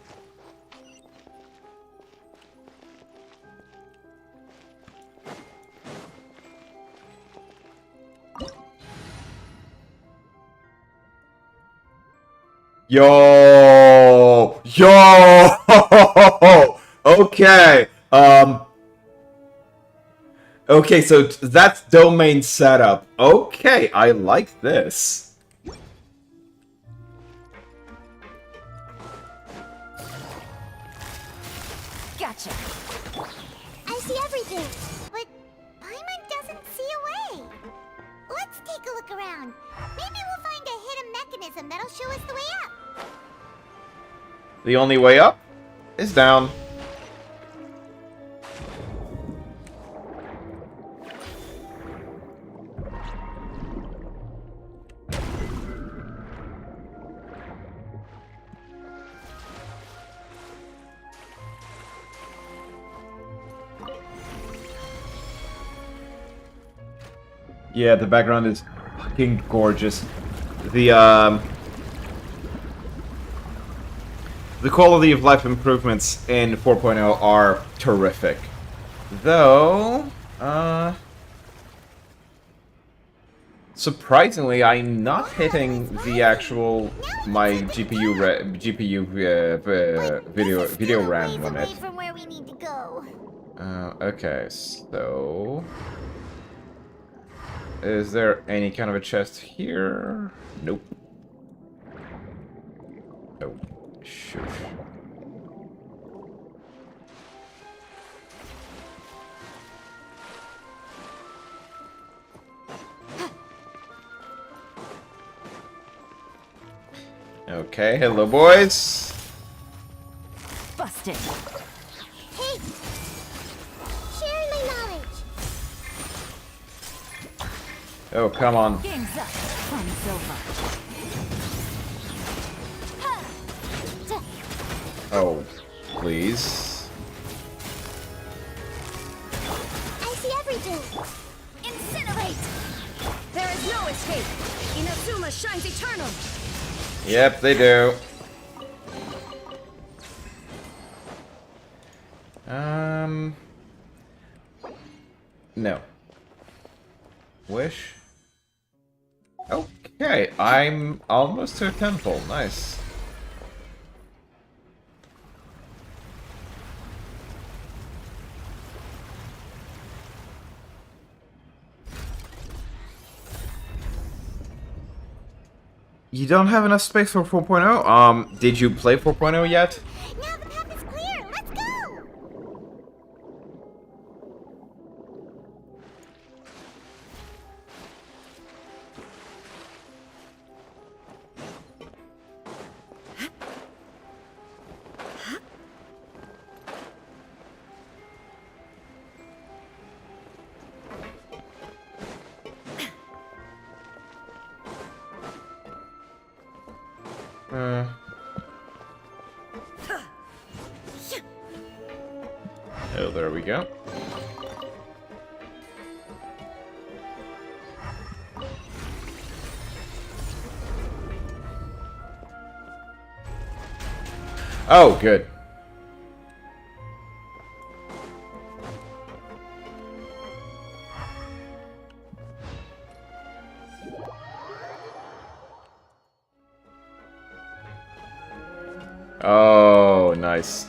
Yo! Okay. Okay, so that's domain setup. Okay, I like this. Gotcha. I see everything, but Paimon doesn't see a way. Let's take a look around. Maybe we'll find a hidden mechanism that'll show us the way up. The only way up is down. Yeah, the background is fucking gorgeous. The quality of life improvements in 4.0 are terrific. Though, surprisingly, I'm not hitting the actual my GPU video RAM limit. From where we need to go. Okay, so is there any kind of a chest here? Nope. Oh, shush. Okay, hello boys. Busted. Hey! Share my knowledge. Oh, come on. Game's up. From Silva. Oh, please. I see everything. Incinerate! There is no escape. Inazuma shines eternal. Yep, they do. No. Wish. Okay, I'm almost to a temple. Nice. You don't have enough space for 4.0? Did you play 4.0 yet? Now the path is clear. Let's go. Oh, there we go. Oh, good. Oh, nice.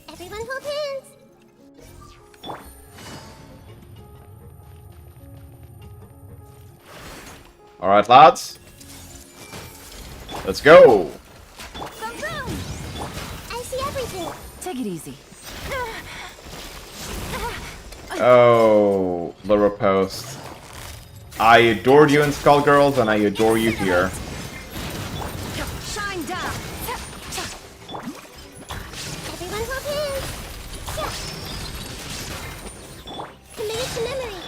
Everyone hold hands. All right, lads. Let's go. I see everything. Take it easy. Oh, lower post. I adored you in Skullgirls, and I adore you here. Shine down. Everyone hold hands. Committed to memory.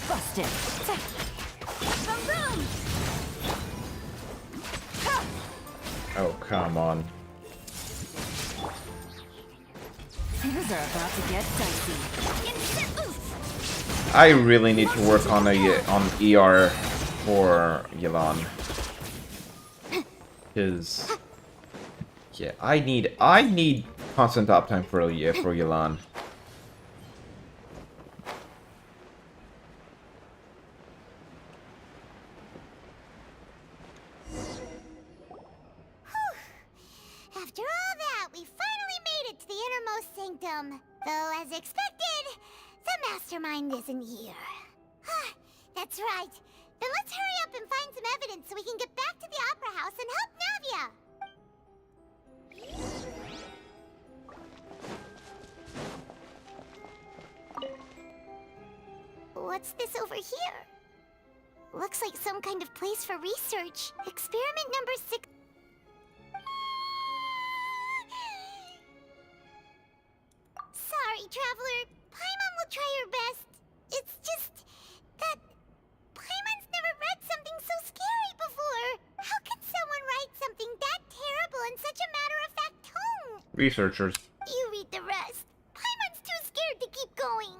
Busted. Oh, come on. Things are about to get dicey. I really need to work on ER for Yelan. Cause yeah, I need constant uptime for Yelan. After all that, we finally made it to the innermost sanctum. Though, as expected, the mastermind isn't here. That's right. Then let's hurry up and find some evidence so we can get back to the Opera House and help Navia. What's this over here? Looks like some kind of place for research. Experiment number 6. Sorry, Traveler. Paimon will try her best. It's just that Paimon's never read something so scary before. How can someone write something that terrible in such a matter-of-fact tone? Researchers. You read the rest. Paimon's too scared to keep going.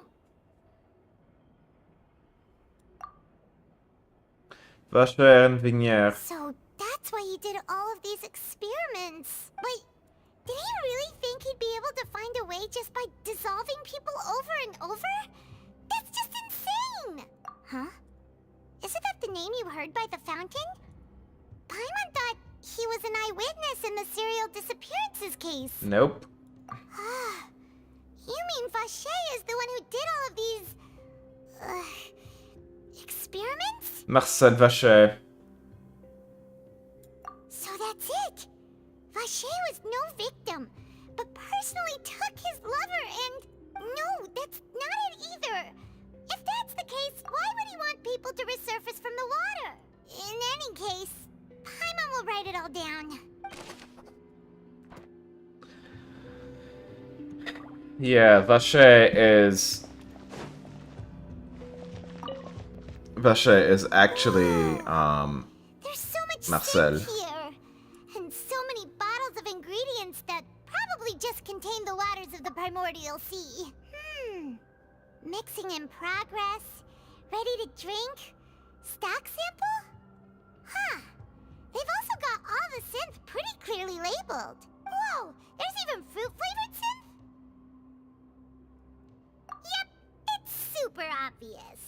So that's why he did all of these experiments. But did he really think he'd be able to find a way just by dissolving people over and over? That's just insane! Huh? Isn't that the name you heard by the fountain? Paimon thought he was an eyewitness in the serial disappearances case. Nope. You mean Vacher is the one who did all of these... experiments? Marcel Vacher. So that's it! Vacher was no victim, but personally took his lover and... No, that's not it either! If that's the case, why would he want people to resurface from the water? In any case, Paimon will write it all down. Yeah, Vacher is Vache is actually There's so much Marcel. synth here, and so many bottles of ingredients that probably just contain the waters of the primordial sea. Mixing in progress, ready to drink, stock sample? Huh. They've also got all the synth pretty clearly labeled. Whoa, there's even fruit-flavored synth? Yep, it's super obvious.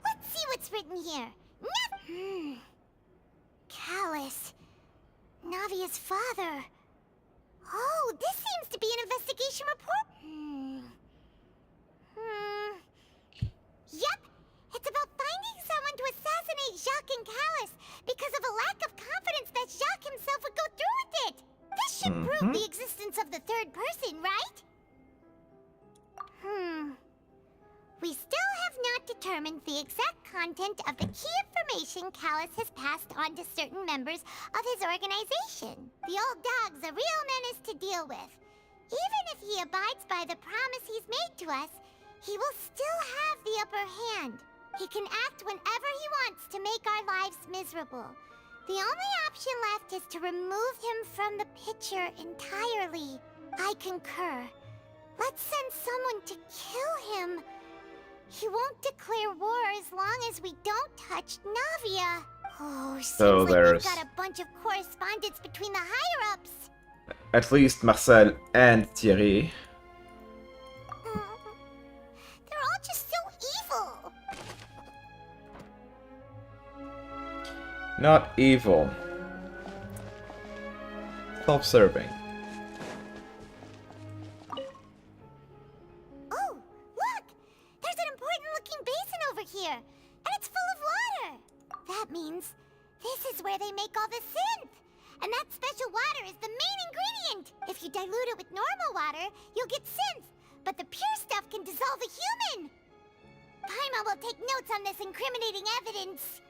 Let's see what's written here. Callus. Navia's father. Oh, this seems to be an investigation report. Yep, it's about finding someone to assassinate Jacques and Callus because of a lack of confidence that Jacques himself would go through with it. This should prove the existence of the third person, right? We still have not determined the exact content of the key information Callus has passed on to certain members of his organization. The old dog's a real menace to deal with. Even if he abides by the promise he's made to us, he will still have the upper hand. He can act whenever he wants to make our lives miserable. The only option left is to remove him from the picture entirely. I concur. Let's send someone to kill him. He won't declare war as long as we don't touch Navia. Oh, seems like we've got a bunch of correspondence between the higher-ups. At least Marcel and Thierry. They're all just so evil. Not evil. Self-serving. Oh, look! There's an important-looking basin over here, and it's full of water. That means this is where they make all the synth. And that special water is the main ingredient. If you dilute it with normal water, you'll get synth. But the pure stuff can dissolve a human. Paimon will take notes on this incriminating evidence.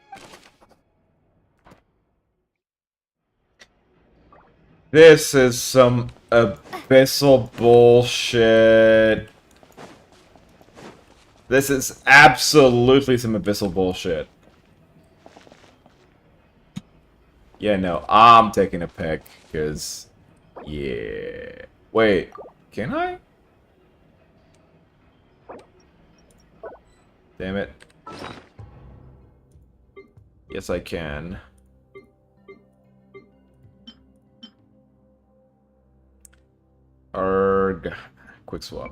This is some abyssal bullshit. This is absolutely some abyssal bullshit. Yeah, no, I'm taking a pick, because... Yeah... Wait, can I? Damn it. Yes, I can. Arg. Quick swap.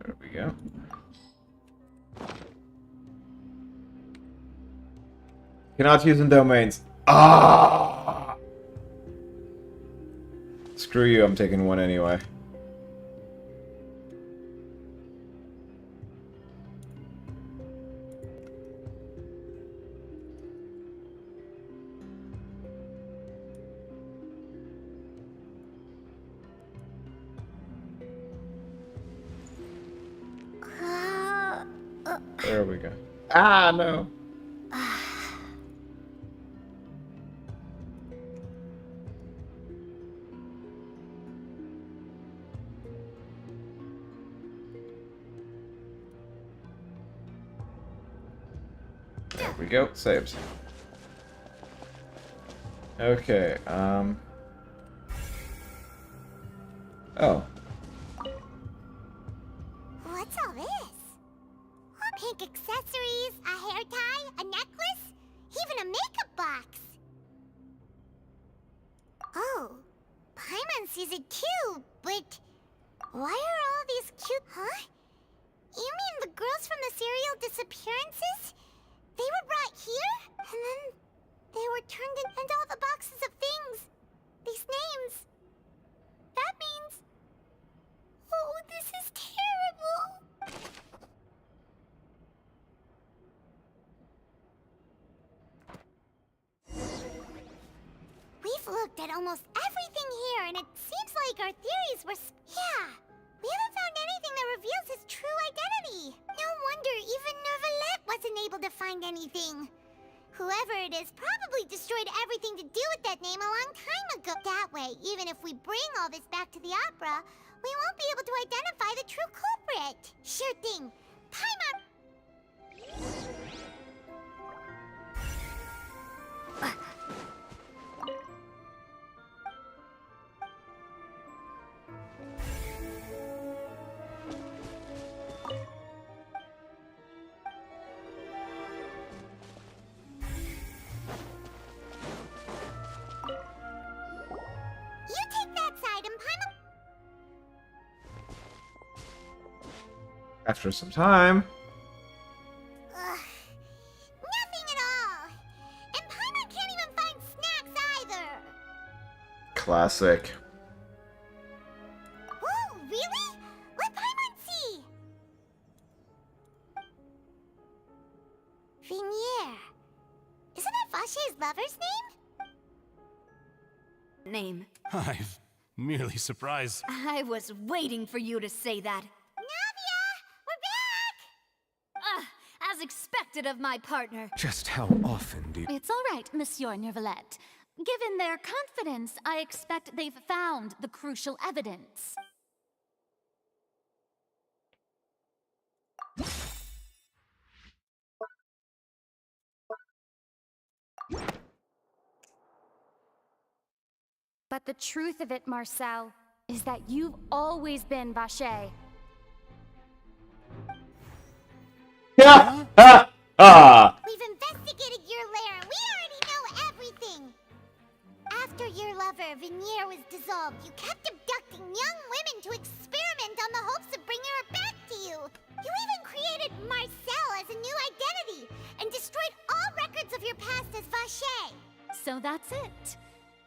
There we go. Cannot use in domains. Ah! Screw you, I'm taking one anyway. There we go. Ah, no. There we go. Saves. Okay, Oh. What's all this? Pink accessories, a hair tie, a necklace, even a makeup box. Oh, Paimon sees it too, but why are all these cute... Huh? You mean the girls from the serial disappearances? They were brought here, and then they were turned in, and all the boxes of things. These names. That means... Oh, this is terrible. We've looked at almost everything here, and it seems like our theories were... Yeah, we haven't found anything that reveals his true identity. No wonder even Nervalette wasn't able to find anything. Whoever it is probably destroyed everything to do with that name a long time ago. That way, even if we bring all this back to the opera, we won't be able to identify the true culprit. Sure thing. Paimon... You take that side and Paimon... After some time. Ugh. Nothing at all. And Paimon can't even find snacks either. Classic. Oh, really? Let Paimon see. Vinier. Isn't that Vache's lover's Name. I'm merely surprised. I was waiting for you to say that. Navia! We're back! As expected of my partner. Just how often do you... It's all right, Monsieur Nervalette. Given their confidence, I expect they've found the crucial evidence. But the truth of it, Marcel, is that you've always been Vache. Yeah. Ah. We've investigated your lair. We already know everything. After your lover, Vinier, was dissolved, you kept abducting young women to experiment on the hopes of bringing her back to you. You even created Marcel as a new identity and destroyed all records of your past as Vache. So that's it.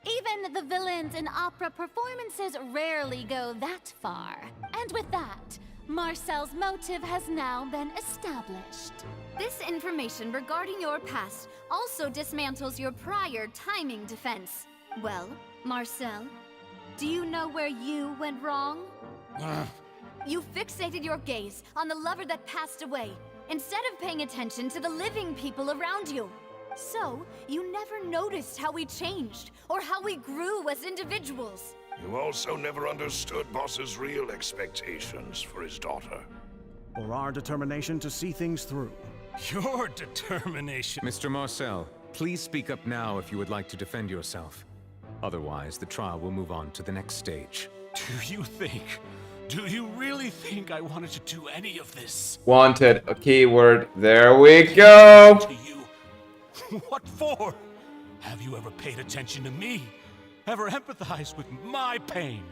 Even the villains in opera performances rarely go that far. And with that, Marcel's motive has now been established. This information regarding your past also dismantles your prior timing defense. Well, Marcel, do you know where you went wrong? You fixated your gaze on the lover that passed away, instead of paying attention to the living people around you. So, you never noticed how we changed, or how we grew as individuals. You also never understood Boss's real expectations for his daughter. Or our determination to see things through. Your determination. Mr. Marcel, please speak up now if you would like to defend yourself. Otherwise, the trial will move on to the next stage. Do you really think I wanted to do any of this? Wanted a keyword. There we go. To you? What for? Have you ever paid attention to me? Ever empathized with my pain?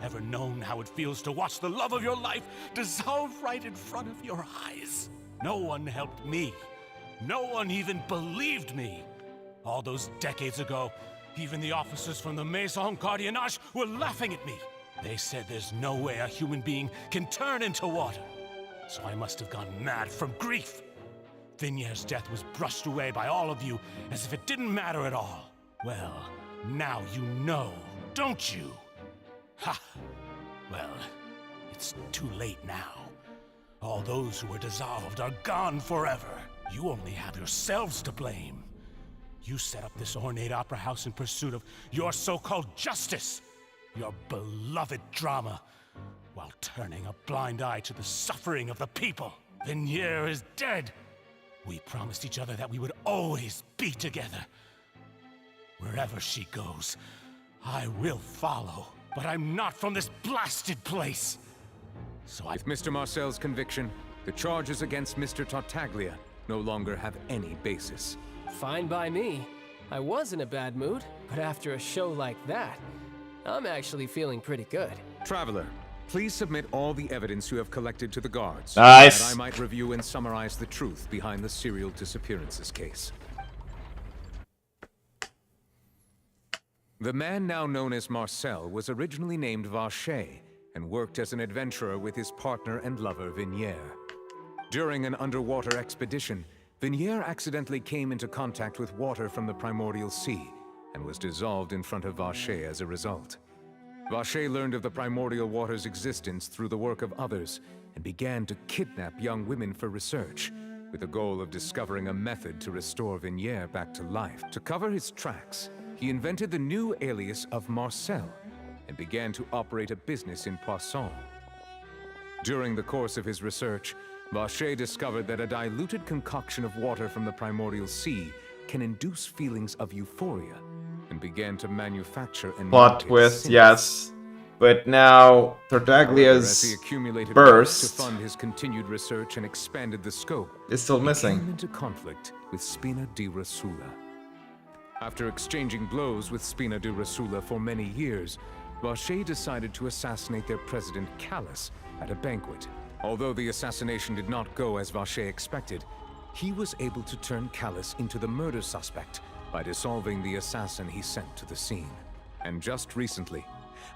Ever known how it feels to watch the love of your life dissolve right in front of your eyes? No one helped me. No one even believed me. All those decades ago, even the officers from the Maison Gardiennage were laughing at me. They said there's no way a human being can turn into water. So I must have gone mad from grief. Vinier's death was brushed away by all of you as if it didn't matter at all. Well, now you know, don't you? Ha! Well, it's too late now. All those who were dissolved are gone forever. You only have yourselves to blame. You set up this ornate opera house in pursuit of your so-called justice, your beloved drama, while turning a blind eye to the suffering of the people. Vinier is dead. We promised each other that we would always be together. Wherever she goes, I will follow. But I'm not from this blasted place. So With Mr. Marcel's conviction, the charges against Mr. Tartaglia no longer have any basis. Fine by me. I was in a bad mood, but after a show like that, I'm actually feeling pretty good. Traveler, please submit all the evidence you have collected to the guards. Nice. So that I might review and summarize the truth behind the serial disappearances case. The man now known as Marcel was originally named Vache and worked as an adventurer with his partner and lover Vinier. During an underwater expedition, Vinier accidentally came into contact with water from the primordial sea and was dissolved in front of Vache as a result. Vache learned of the primordial water's existence through the work of others and began to kidnap young women for research. with the goal of discovering a method to restore Vignier back to life. To cover his tracks, he invented the new alias of Marcel and began to operate a business in Poisson. During the course of his research, Vacher discovered that a diluted concoction of water from the primordial sea can induce feelings of euphoria, and began to manufacture and Plot market twist, synths. yes. But now However, as he Tartaglia's accumulated burst wealth to fund his continued research and expanded the scope, is still he missing. came into conflict with Spina di Rosula. After exchanging blows with Spina di Rosula for many years, Vacher decided to assassinate their president Callus at a banquet. Although the assassination did not go as Vacher expected, he was able to turn Callus into the murder suspect by dissolving the assassin he sent to the scene. And just recently,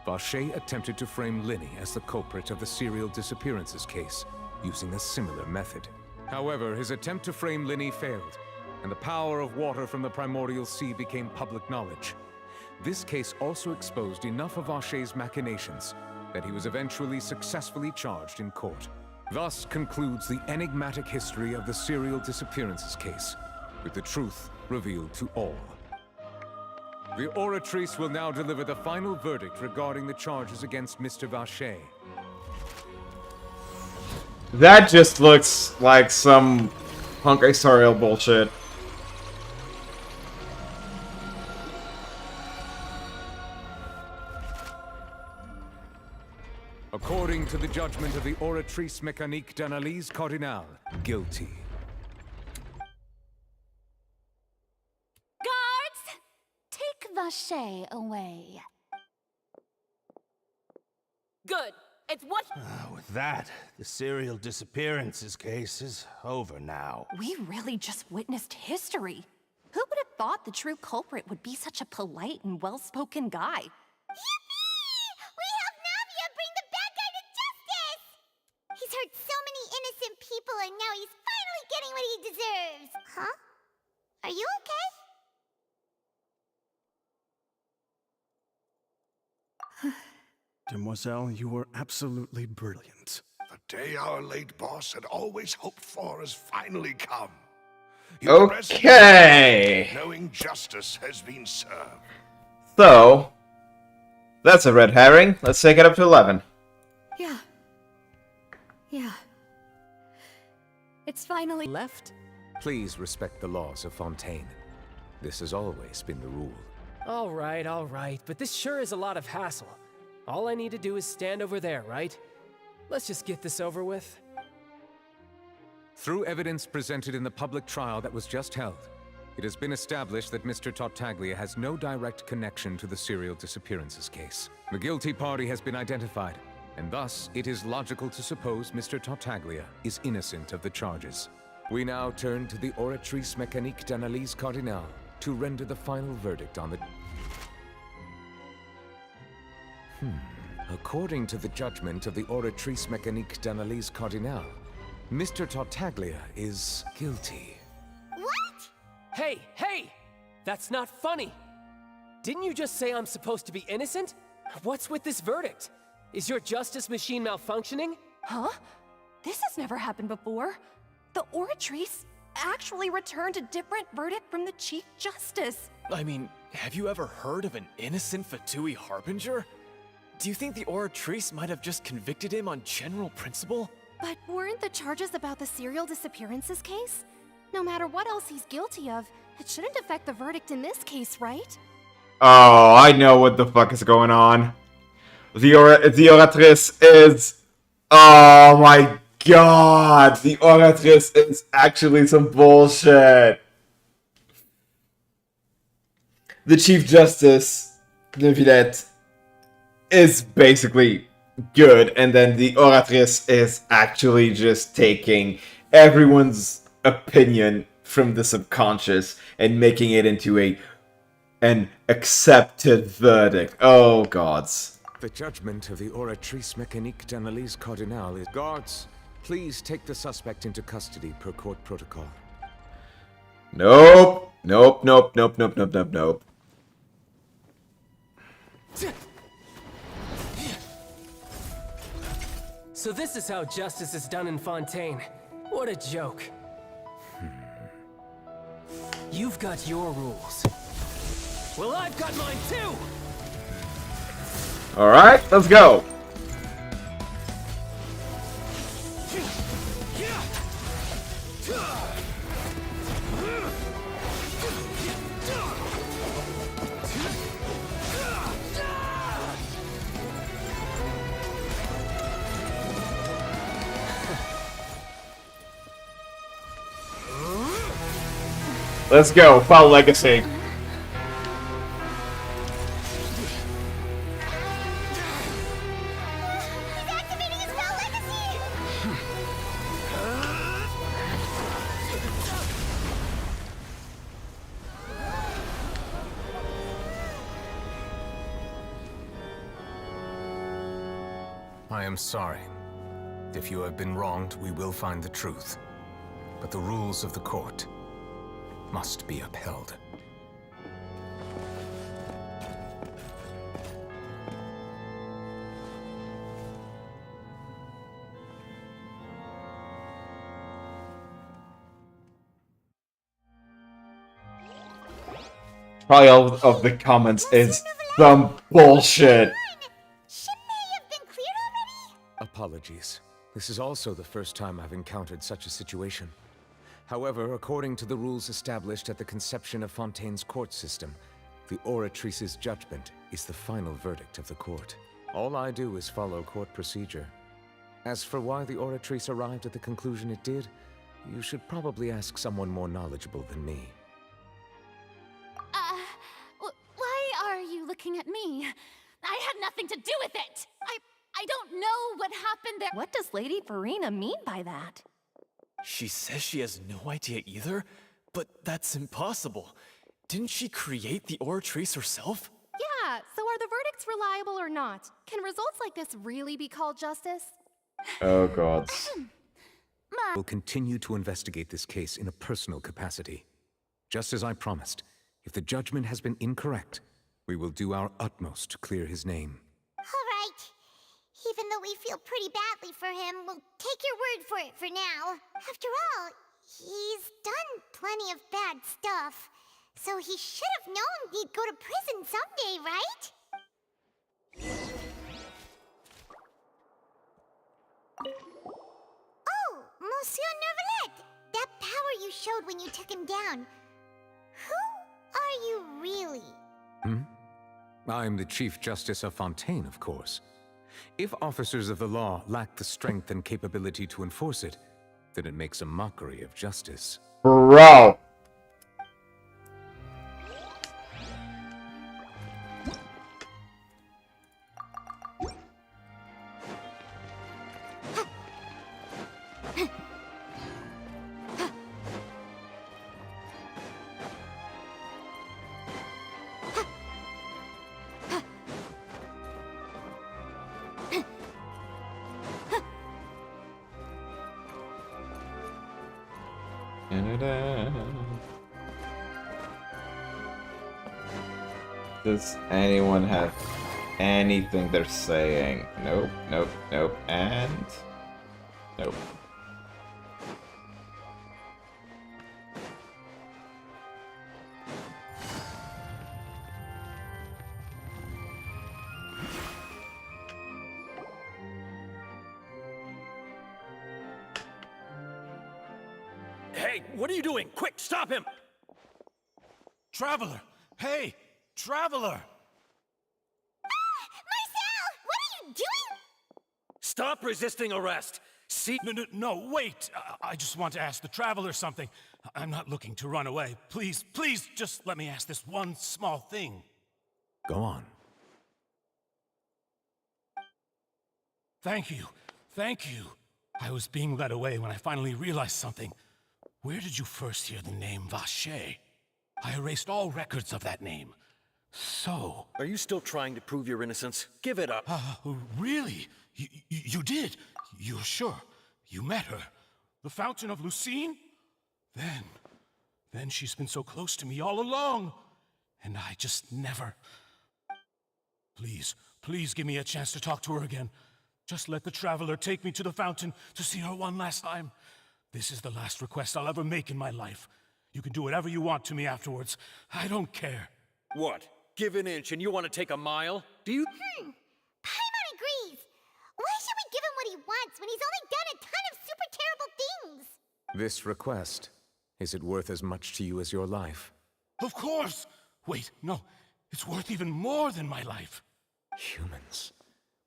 Vacher attempted to frame Linny as the culprit of the serial disappearances case, using a similar method. However, his attempt to frame Linny failed, and the power of water from the primordial sea became public knowledge. This case also exposed enough of Vacher's machinations that he was eventually successfully charged in court. Thus concludes the enigmatic history of the serial disappearances case, with the truth revealed to all. The Oratrice will now deliver the final verdict regarding the charges against Mr. Vacher. That just looks like some punk historical bullshit. According to the judgment of the Oratrice Mécanique d'Analyse Cardinal, guilty. Guards! Take Vacher away. Good. It's what? With that, the serial disappearances case is over now. We really just witnessed history. Who would have thought the true culprit would be such a polite and well-spoken guy? He's hurt so many innocent people, and now he's finally getting what he deserves. Huh? Are you okay? Demoiselle, you were absolutely brilliant. The day our late boss had always hoped for has finally come. You rest Okay. knowing justice has been served. So, that's a red herring. Let's take it up to 11. Yeah. It's finally left. Please respect the laws of Fontaine. This has always been the rule. All right, but this sure is a lot of hassle. All I need to do is stand over there, right? Let's just get this over with. Through evidence presented in the public trial that was just held, it has been established that Mr. Tartaglia has no direct connection to the serial disappearances case. The guilty party has been identified, and thus it is logical to suppose Mr. Tartaglia is innocent of the charges. We now turn to the Oratrice Mécanique d'Analyse Cardinal to render the final verdict on the... According to the judgment of the Oratrice Mécanique d'Analyse Cardinal, Mr. Tartaglia is guilty. What? Hey! That's not funny! Didn't you just say I'm supposed to be innocent? What's with this verdict? Is your justice machine malfunctioning? Huh? This has never happened before. The Oratrice actually returned a different verdict from the Chief Justice. I mean, have you ever heard of an innocent Fatui Harbinger? Do you think the Oratrice might have just convicted him on general principle? But weren't the charges about the serial disappearances case? No matter what else he's guilty of, it shouldn't affect the verdict in this case, right? Oh, I know what the fuck is going on. The Oratrice is... Oh my god! The Oratrice is actually some bullshit. The Chief Justice, the Villette, is basically good, and then the Oratrice is actually just taking everyone's opinion from the subconscious and making it into an accepted verdict. Oh gods. The judgment of the Oratrice Mécanique d'Analyse Cardinal is... Guards, please take the suspect into custody per court protocol. Nope. So this is how justice is done in Fontaine. What a joke. You've got your rules. Well, I've got mine too! Alright, let's go! Let's go, Foul Legacy. I am sorry. If you have been wronged, we will find the truth. But the rules of the court must be upheld. Probably all of the comments is some bullshit. Apologies. This is also the first time I've encountered such a situation. However, according to the rules established at the conception of Fontaine's court system, the Oratrice's judgment is the final verdict of the court. All I do is follow court procedure. As for why the Oratrice arrived at the conclusion it did, you should probably ask someone more knowledgeable than me. Why are you looking at me? I had nothing to do with it! I don't know what happened there. What does Lady Verena mean by that? She says she has no idea either, but that's impossible. Didn't she create the Oratrice herself? Yeah, so are the verdicts reliable or not? Can results like this really be called justice? Oh god. We'll continue to investigate this case in a personal capacity. Just as I promised, if the judgment has been incorrect, we will do our utmost to clear his name. Alright. Even though we feel pretty badly for him, we'll take your word for it for now. After all, he's done plenty of bad stuff. So he should have known he'd go to prison someday, right? Oh, Monsieur Neuvillette! That power you showed when you took him down. Who are you really? I'm the Chief Justice of Fontaine, of course. If officers of the law lack the strength and capability to enforce it, then it makes a mockery of justice. Bro! Does anyone have anything they're saying? Nope, nope, nope, and nope. Hey, what are you doing? Quick, stop him! Traveler! Hey! Traveler! Marcel! What are you doing? Stop resisting arrest! See? No, wait! I just want to ask the Traveler something. I'm not looking to run away. Please, please, just let me ask this one small thing. Go on. Thank you. Thank you. I was being led away when I finally realized something. Where did you first hear the name Vacher? I erased all records of that name. So... Are you still trying to prove your innocence? Give it up. Really? You did? You're sure? You met her? The Fountain of Lucine? Then she's been so close to me all along. And I just never... Please give me a chance to talk to her again. Just let the Traveler take me to the fountain to see her one last time. This is the last request I'll ever make in my life. You can do whatever you want to me afterwards. I don't care. What? Give an inch and you want to take a mile? Do you... Paimon agrees! Why should we give him what he wants when he's only done a ton of super terrible things? This request, is it worth as much to you as your life? Of course! Wait, no. It's worth even more than my life. Humans.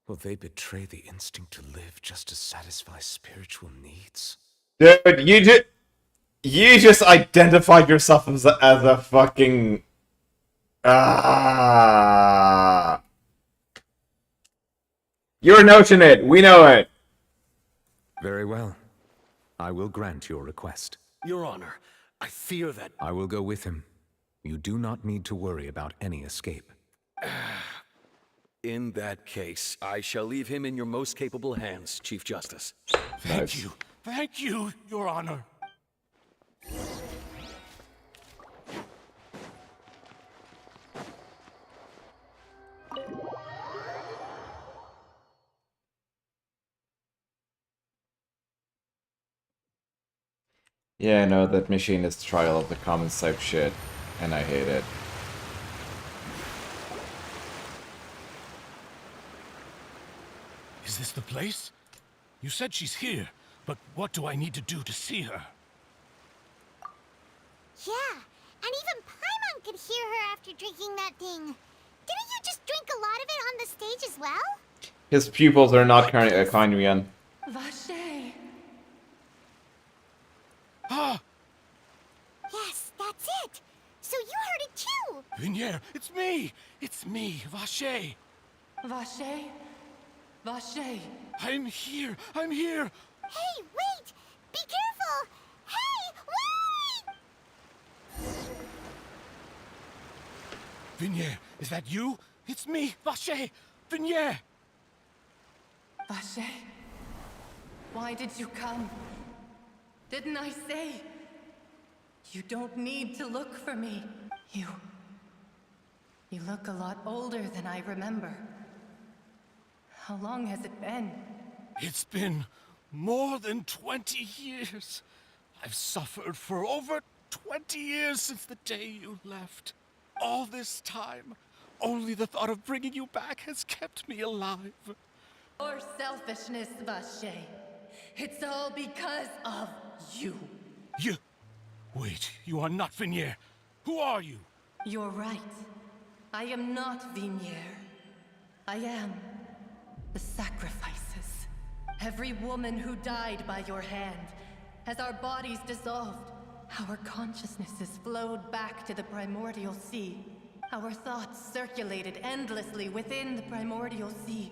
Will they betray the instinct to live just to satisfy spiritual needs? Dude, you just identified yourself as a fucking... You're noting it. We know it. Very well. I will grant your request. Your Honor, I fear that... I will go with him. You do not need to worry about any escape. In that case, I shall leave him in your most capable hands, Chief Justice. Thank you. Thank you, Your Honor. Yeah, no, that machine is Trial of the Commons type shit, and I hate it. Is this the place? You said she's here, but what do I need to do to see her? Yeah, and even Paimon could hear her after drinking that thing. Didn't you just drink a lot of it on the stage as well? His pupils are not kind, Rian. Vache. Ah! Yes, that's it. So you heard it too. Vignier, it's me! It's me, Vache! Vache? Vache. I'm here! I'm here! Hey, wait! Be careful! Hey, wait! Vignier, is that you? It's me, Vache! Vignier! Vache? Why did you come? Didn't I say? You don't need to look for me. You look a lot older than I remember. How long has it been? It's been more than 20 years. I've suffered for over 20 years since the day you left. All this time, only the thought of bringing you back has kept me alive. Your selfishness, Vache. It's all because of you. You... Wait, you are not Vignier. Who are you? You're right. I am not Vignier. I am the sacrifices. Every woman who died by your hand. As our bodies dissolved, our consciousnesses flowed back to the primordial sea. Our thoughts circulated endlessly within the primordial sea.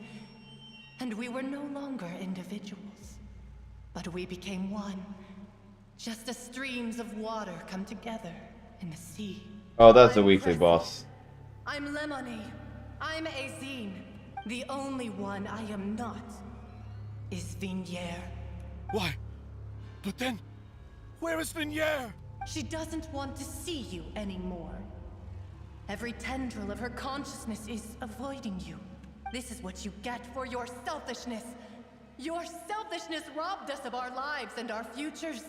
And we were no longer individuals. But we became one. Just as streams of water come together in the sea. Oh, that's a weekly boss. I'm Lemony. I'm Azine. The only one I am not is Vignier. Why? But then, where is Vignier? She doesn't want to see you anymore. Every tendril of her consciousness is avoiding you. This is what you get for your selfishness. Your selfishness robbed us of our lives and our futures.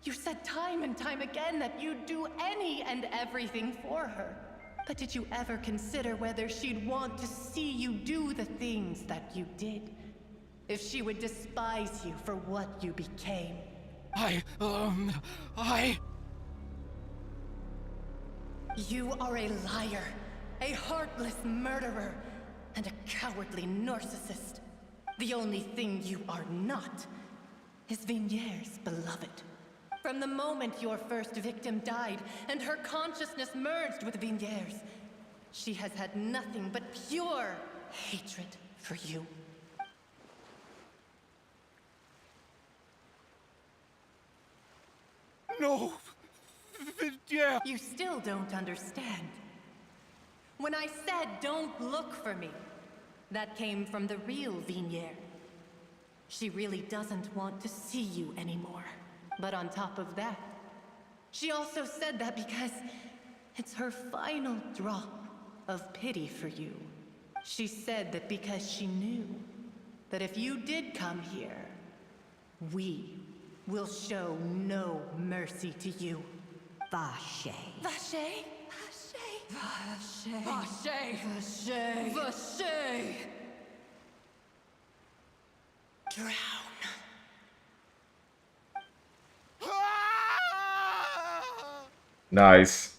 You said time and time again that you'd do any and everything for her. But did you ever consider whether she'd want to see you do the things that you did? If she would despise you for what you became? You are a liar, a heartless murderer, and a cowardly narcissist. The only thing you are not is Vignier's beloved. From the moment your first victim died and her consciousness merged with Vignier's, she has had nothing but pure hatred for you. No! Vignier! You still don't understand. When I said don't look for me, that came from the real Vignier. She really doesn't want to see you anymore. But on top of that, she also said that because it's her final drop of pity for you. She said that because she knew that if you did come here, we will show no mercy to you. Vache. Vache? Vache. Vache. Vache. Vache. Drown. Nice.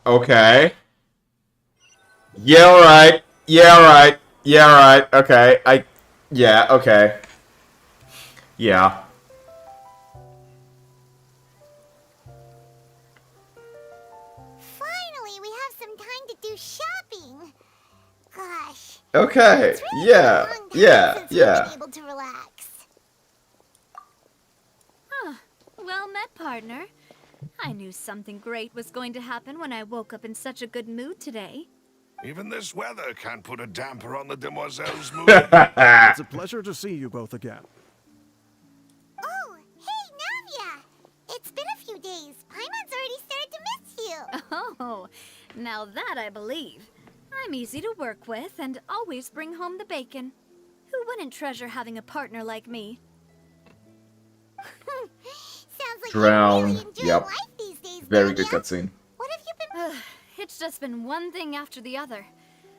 Okay. Yeah, alright. Yeah, alright. Yeah, alright. Okay. Yeah, okay. Yeah. Finally, we have some time to do shopping. Gosh. Okay. It's really Yeah. been a long time Yeah. since we've Yeah. been able to relax. Huh. Well met, partner. I knew something great was going to happen when I woke up in such a good mood today. Even this weather can't put a damper on the demoiselle's mood. It's a pleasure to see you both again. Oh, hey, Navia! It's been a few days. Paimon's already started to miss you. Oh, now that I believe. I'm easy to work with and always bring home the bacon. Who wouldn't treasure having a partner like me? Sounds like Drown. you really enjoy Yep. life these days, Very good Navia. cutscene. What have you been... It's just been one thing after the other.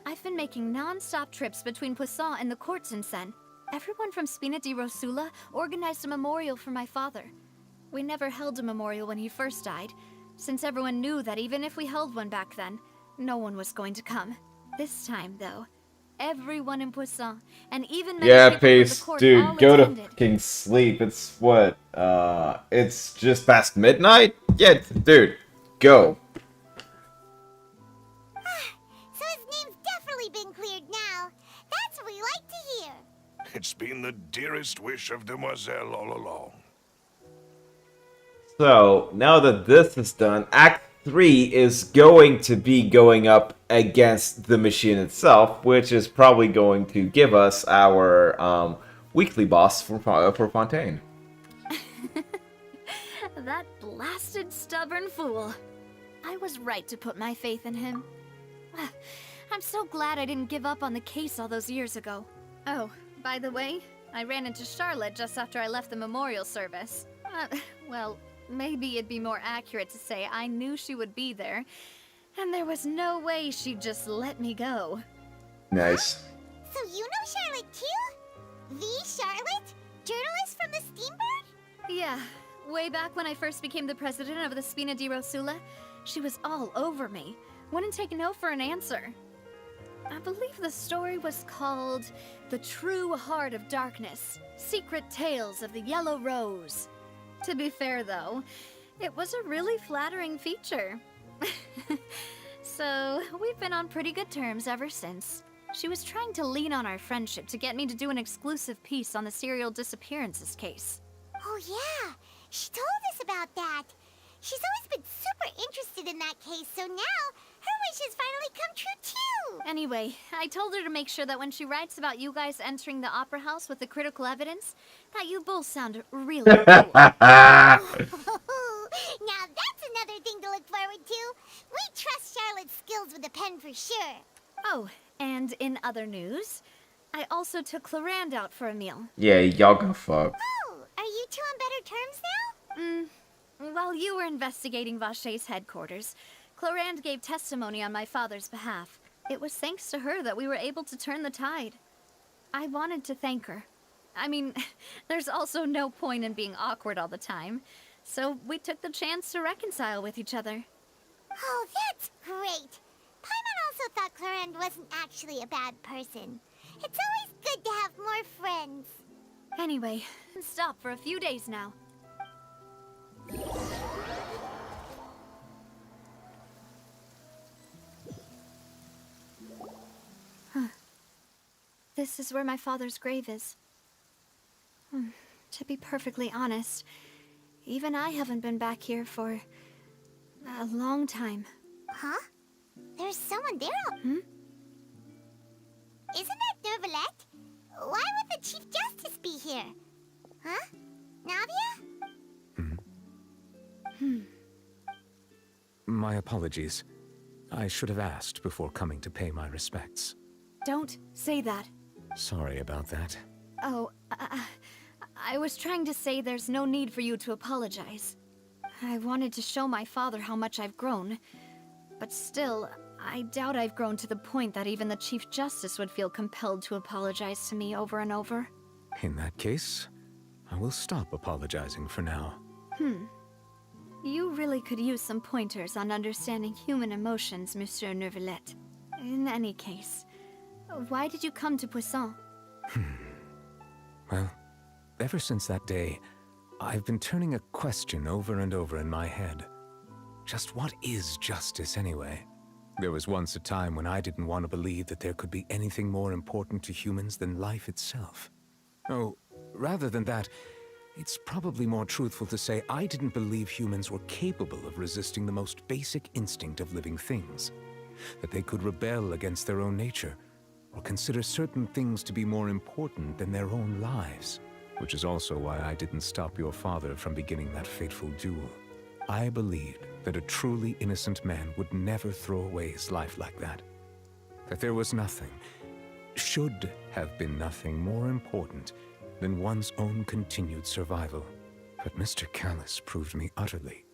I've been making non-stop trips between Poisson and the courts in Sen. Everyone from Spina di Rosula organized a memorial for my father. We never held a memorial when he first died, since everyone knew that even if we held one back then, no one was going to come. This time, though, everyone in Poisson, and even many Yeah, people from the Pace, court dude, all go to attended. fucking sleep. It's what? It's just past midnight? Yeah, dude, go. So his name's definitely been cleared now. That's what we like to hear. It's been the dearest wish of Demoiselle all along. So, now that this is done, Act 3 is going to be going up against the machine itself, which is probably going to give us our weekly boss for Fontaine. That blasted stubborn fool. I was right to put my faith in him. I'm so glad I didn't give up on the case all those years ago. Oh, by the way, I ran into Charlotte just after I left the memorial service. Well, maybe it'd be more accurate to say I knew she would be there, and there was no way she'd just let me go. Nice. So you know Charlotte too? The Charlotte? Journalist from the Steambird? Yeah, way back when I first became the president of the Spina di Rosula, she was all over me. Wouldn't take no for an answer. I believe the story was called The True Heart of Darkness, Secret Tales of the Yellow Rose. To be fair, though, it was a really flattering feature. So, we've been on pretty good terms ever since. She was trying to lean on our friendship to get me to do an exclusive piece on the serial disappearances case. Oh yeah, she told us about that. She's always been super interested in that case, so now her wish has finally come true too. Anyway, I told her to make sure that when she writes about you guys entering the opera house with the critical evidence, that you both sound really cool. Now that's another thing to look forward to. We trust Charlotte's skills with a pen for sure. Oh, and in other news, I also took Clarand out for a meal. Yeah, y'all go fuck. Oh, are you two on better terms now? While you were investigating Vache's headquarters, Clarand gave testimony on my father's behalf. It was thanks to her that we were able to turn the tide. I wanted to thank her. I mean, there's also no point in being awkward all the time, so we took the chance to reconcile with each other. Oh, that's great. Paimon also thought Clarend wasn't actually a bad person. It's always good to have more friends. Anyway, stop for a few days now. Huh. This is where my father's grave is. To be perfectly honest, even I haven't been back here for a long time. Huh? There's someone there. Hmm? Isn't that Dervalette? Why would the Chief Justice be here? Huh? Navia? My apologies. I should have asked before coming to pay my respects. Don't say that. Sorry about that. Oh, I was trying to say there's no need for you to apologize. I wanted to show my father how much I've grown, but still, I doubt I've grown to the point that even the Chief Justice would feel compelled to apologize to me over and over. In that case, I will stop apologizing for now. You really could use some pointers on understanding human emotions, Monsieur Neuvillette. In any case, why did you come to Poisson? Well, ever since that day, I've been turning a question over and over in my head. Just what is justice anyway? There was once a time when I didn't want to believe that there could be anything more important to humans than life itself. Oh, rather than that, it's probably more truthful to say I didn't believe humans were capable of resisting the most basic instinct of living things. That they could rebel against their own nature, or consider certain things to be more important than their own lives. Which is also why I didn't stop your father from beginning that fateful duel. I believed that a truly innocent man would never throw away his life like that. That there was nothing, should have been nothing more important than one's own continued survival. But Mr. Callus proved me utterly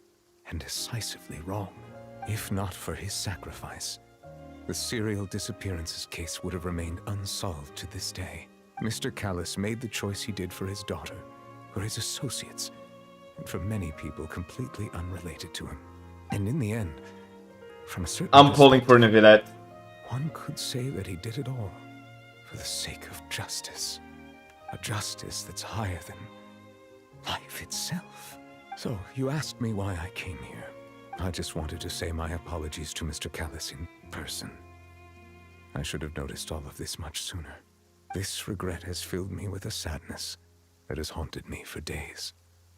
and decisively wrong. If not for his sacrifice, the serial disappearances case would have remained unsolved to this day. Mr. Callus made the choice he did for his daughter, for his associates, and for many people completely unrelated to him. And in the end, from a certain I'm pulling for Neuvillette. one could say that he did it all for the sake of justice. A justice that's higher than life itself. So, you asked me why I came here. I just wanted to say my apologies to Mr. Callus in person. I should have noticed all of this much sooner. This regret has filled me with a sadness that has haunted me for days.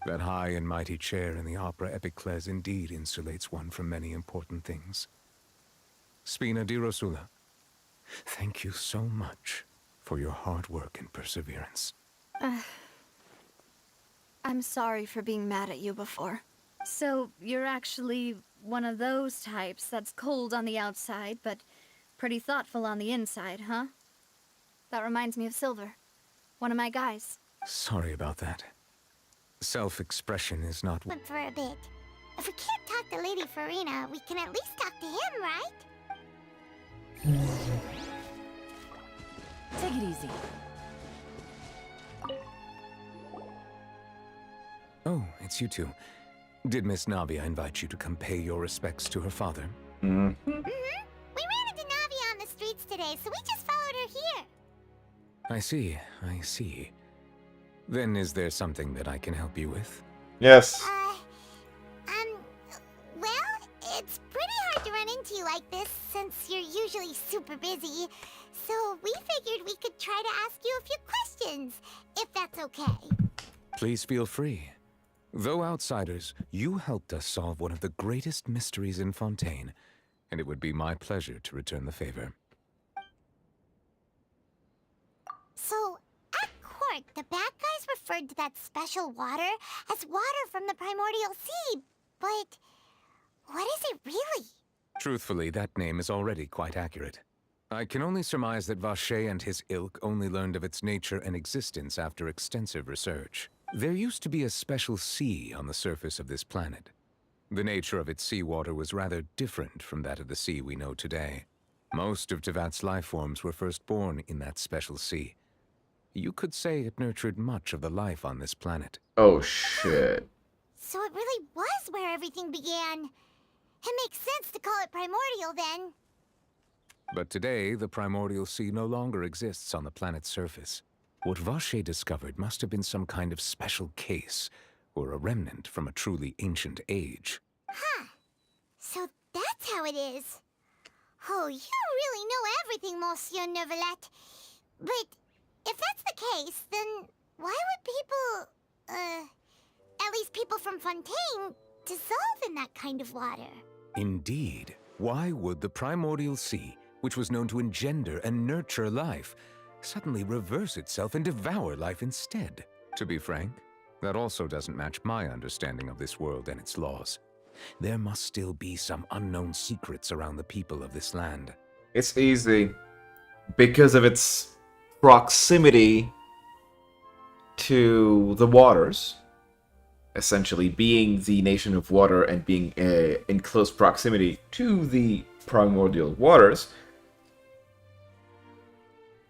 That high and mighty chair in the Opera Epiclese indeed insulates one from many important things. Spina di Rosula, thank you so much for your hard work and perseverance. I'm sorry for being mad at you before. So, you're actually one of those types that's cold on the outside, but pretty thoughtful on the inside, huh? That reminds me of Silver, one of my guys. Sorry about that. Self-expression is not... Went for a bit. If we can't talk to Lady Farina, we can at least talk to him, right? Take it easy. Oh, it's you two. Did Miss Navia invite you to come pay your respects to her father? We ran into Navia on the streets today, so we just followed her here. I see, I see. Then is there something that I can help you with? Yes. Well, it's pretty hard to run into you like this since you're usually super busy. So we figured we could try to ask you a few questions, if that's okay. Please feel free. Though outsiders, you helped us solve one of the greatest mysteries in Fontaine, and it would be my pleasure to return the favor. So, at court, the bad guys referred to that special water as water from the primordial sea, but what is it really? Truthfully, that name is already quite accurate. I can only surmise that Vacher and his ilk only learned of its nature and existence after extensive research. There used to be a special sea on the surface of this planet. The nature of its seawater was rather different from that of the sea we know today. Most of Tevat's life forms were first born in that special sea. You could say it nurtured much of the life on this planet. Oh, shit. So it really was where everything began. It makes sense to call it primordial then. But today, the primordial sea no longer exists on the planet's surface. What Vacher discovered must have been some kind of special case, or a remnant from a truly ancient age. Huh. So that's how it is. Oh, you really know everything, Monsieur Neuvillette. But if that's the case, then why would people, at least people from Fontaine, dissolve in that kind of water? Indeed. Why would the primordial sea, which was known to engender and nurture life, suddenly reverse itself and devour life instead? To be frank, that also doesn't match my understanding of this world and its laws. There must still be some unknown secrets around the people of this land. It's easy. because of its proximity to the waters, essentially being the nation of water and being in close proximity to the primordial waters,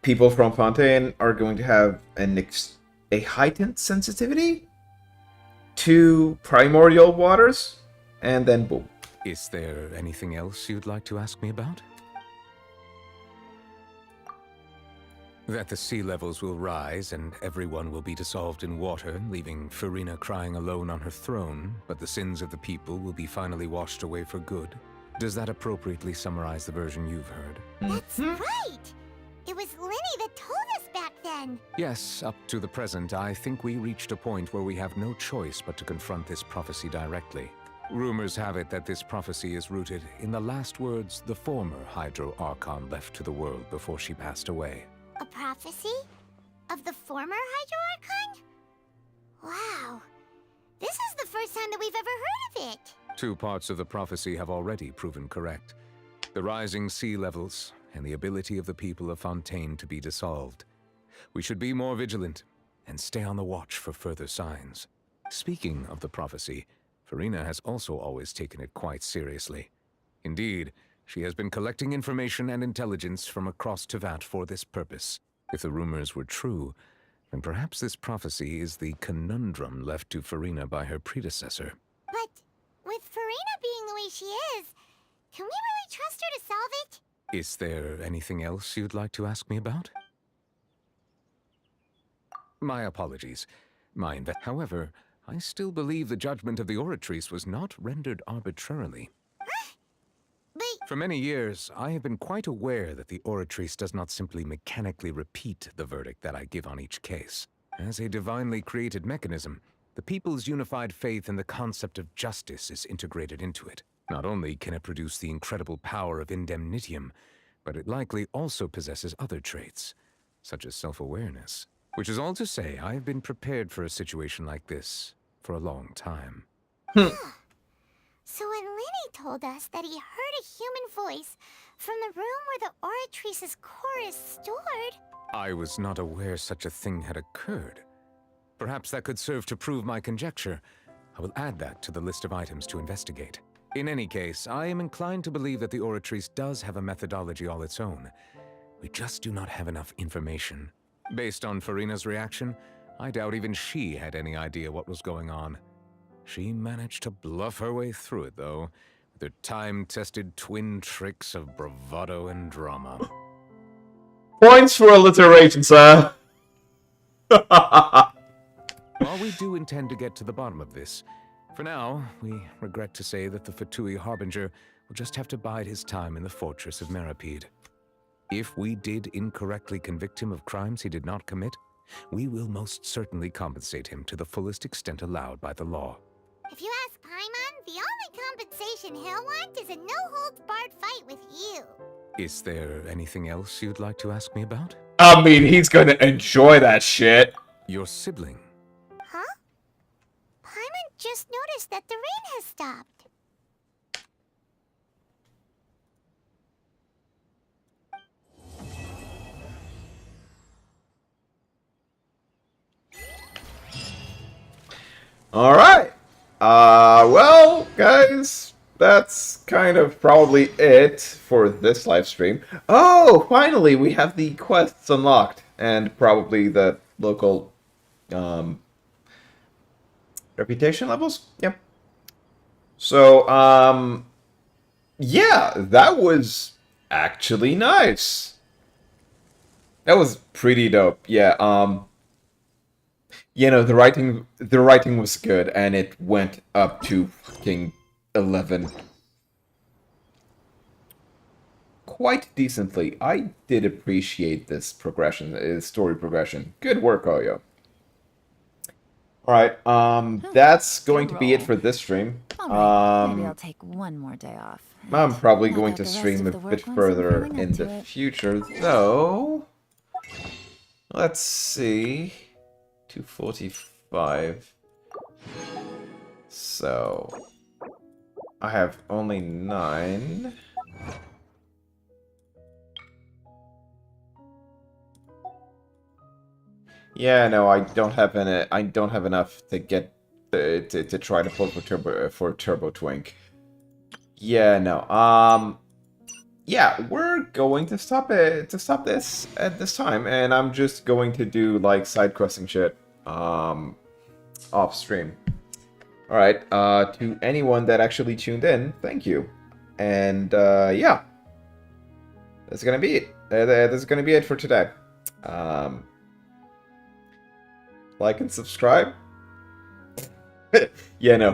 people from Fontaine are going to have a heightened sensitivity to primordial waters, and then boom. Is there anything else you'd like to ask me about? That the sea levels will rise and everyone will be dissolved in water, leaving Farina crying alone on her throne, but the sins of the people will be finally washed away for good. Does that appropriately summarize the version you've heard? That's right! It was Linny that told us back then. Yes, up to the present, I think we reached a point where we have no choice but to confront this prophecy directly. Rumors have it that this prophecy is rooted in the last words the former Hydro Archon left to the world before she passed away. A prophecy? Of the former Hydro Archon? Wow. This is the first time that we've ever heard of it. 2 parts of the prophecy have already proven correct. The rising sea levels, and the ability of the people of Fontaine to be dissolved. We should be more vigilant, and stay on the watch for further signs. Speaking of the prophecy, Farina has also always taken it quite seriously. Indeed, she has been collecting information and intelligence from across Tevat for this purpose. If the rumors were true, then perhaps this prophecy is the conundrum left to Farina by her predecessor. But with Farina being the way she is, can we really trust her to solve it? Is there anything else you'd like to ask me about? My apologies. However, I still believe the judgment of the Oratrice was not rendered arbitrarily. For many years, I have been quite aware that the Oratrice does not simply mechanically repeat the verdict that I give on each case. As a divinely created mechanism, the people's unified faith in the concept of justice is integrated into it. Not only can it produce the incredible power of indemnitium, but it likely also possesses other traits, such as self-awareness. Which is all to say, I have been prepared for a situation like this for a long time. So when Linny told us that he heard a human voice from the room where the Oratrice's core is stored... I was not aware such a thing had occurred. Perhaps that could serve to prove my conjecture. I will add that to the list of items to investigate. In any case, I am inclined to believe that the Oratrice does have a methodology all its own. We just do not have enough information. Based on Farina's reaction, I doubt even she had any idea what was going on. She managed to bluff her way through it, though, with her time-tested twin tricks of bravado and drama. Points for alliteration, sir! While we do intend to get to the bottom of this, for now, we regret to say that the Fatui Harbinger will just have to bide his time in the fortress of Meripede. If we did incorrectly convict him of crimes he did not commit, we will most certainly compensate him to the fullest extent allowed by the law. If you ask Paimon, the only compensation he'll want is a no-holds-barred fight with you. Is there anything else you'd like to ask me about? I mean, he's gonna enjoy that shit. Your sibling. Huh? Paimon just noticed that the rain has stopped. Alright. Well, guys, that's kind of probably it for this live stream. Oh, finally, we have the quests unlocked, and probably the local, reputation levels? Yep. So, yeah, that was actually nice. That was pretty dope. Yeah, you know, the writing was good, and it went up to fucking 11. Quite decently. I did appreciate this progression, story progression. Good work, Oyo. Alright, that's going to be it for this stream. Alright, maybe I'll take one more day off. I'm probably knock going out to the rest stream of a the bit work once I'm further feeling in up the to it. future, though. Let's see. 245. So I have only 9. Yeah, no, I don't have enough to get to try to pull for Turbo Twink. Yeah, no. Yeah, we're going to stop this at this time, and I'm just going to do like side questing shit off stream. All right. To anyone that actually tuned in, thank you. And yeah, that's gonna be it. That's gonna be it for today. Like and subscribe. Yeah, no.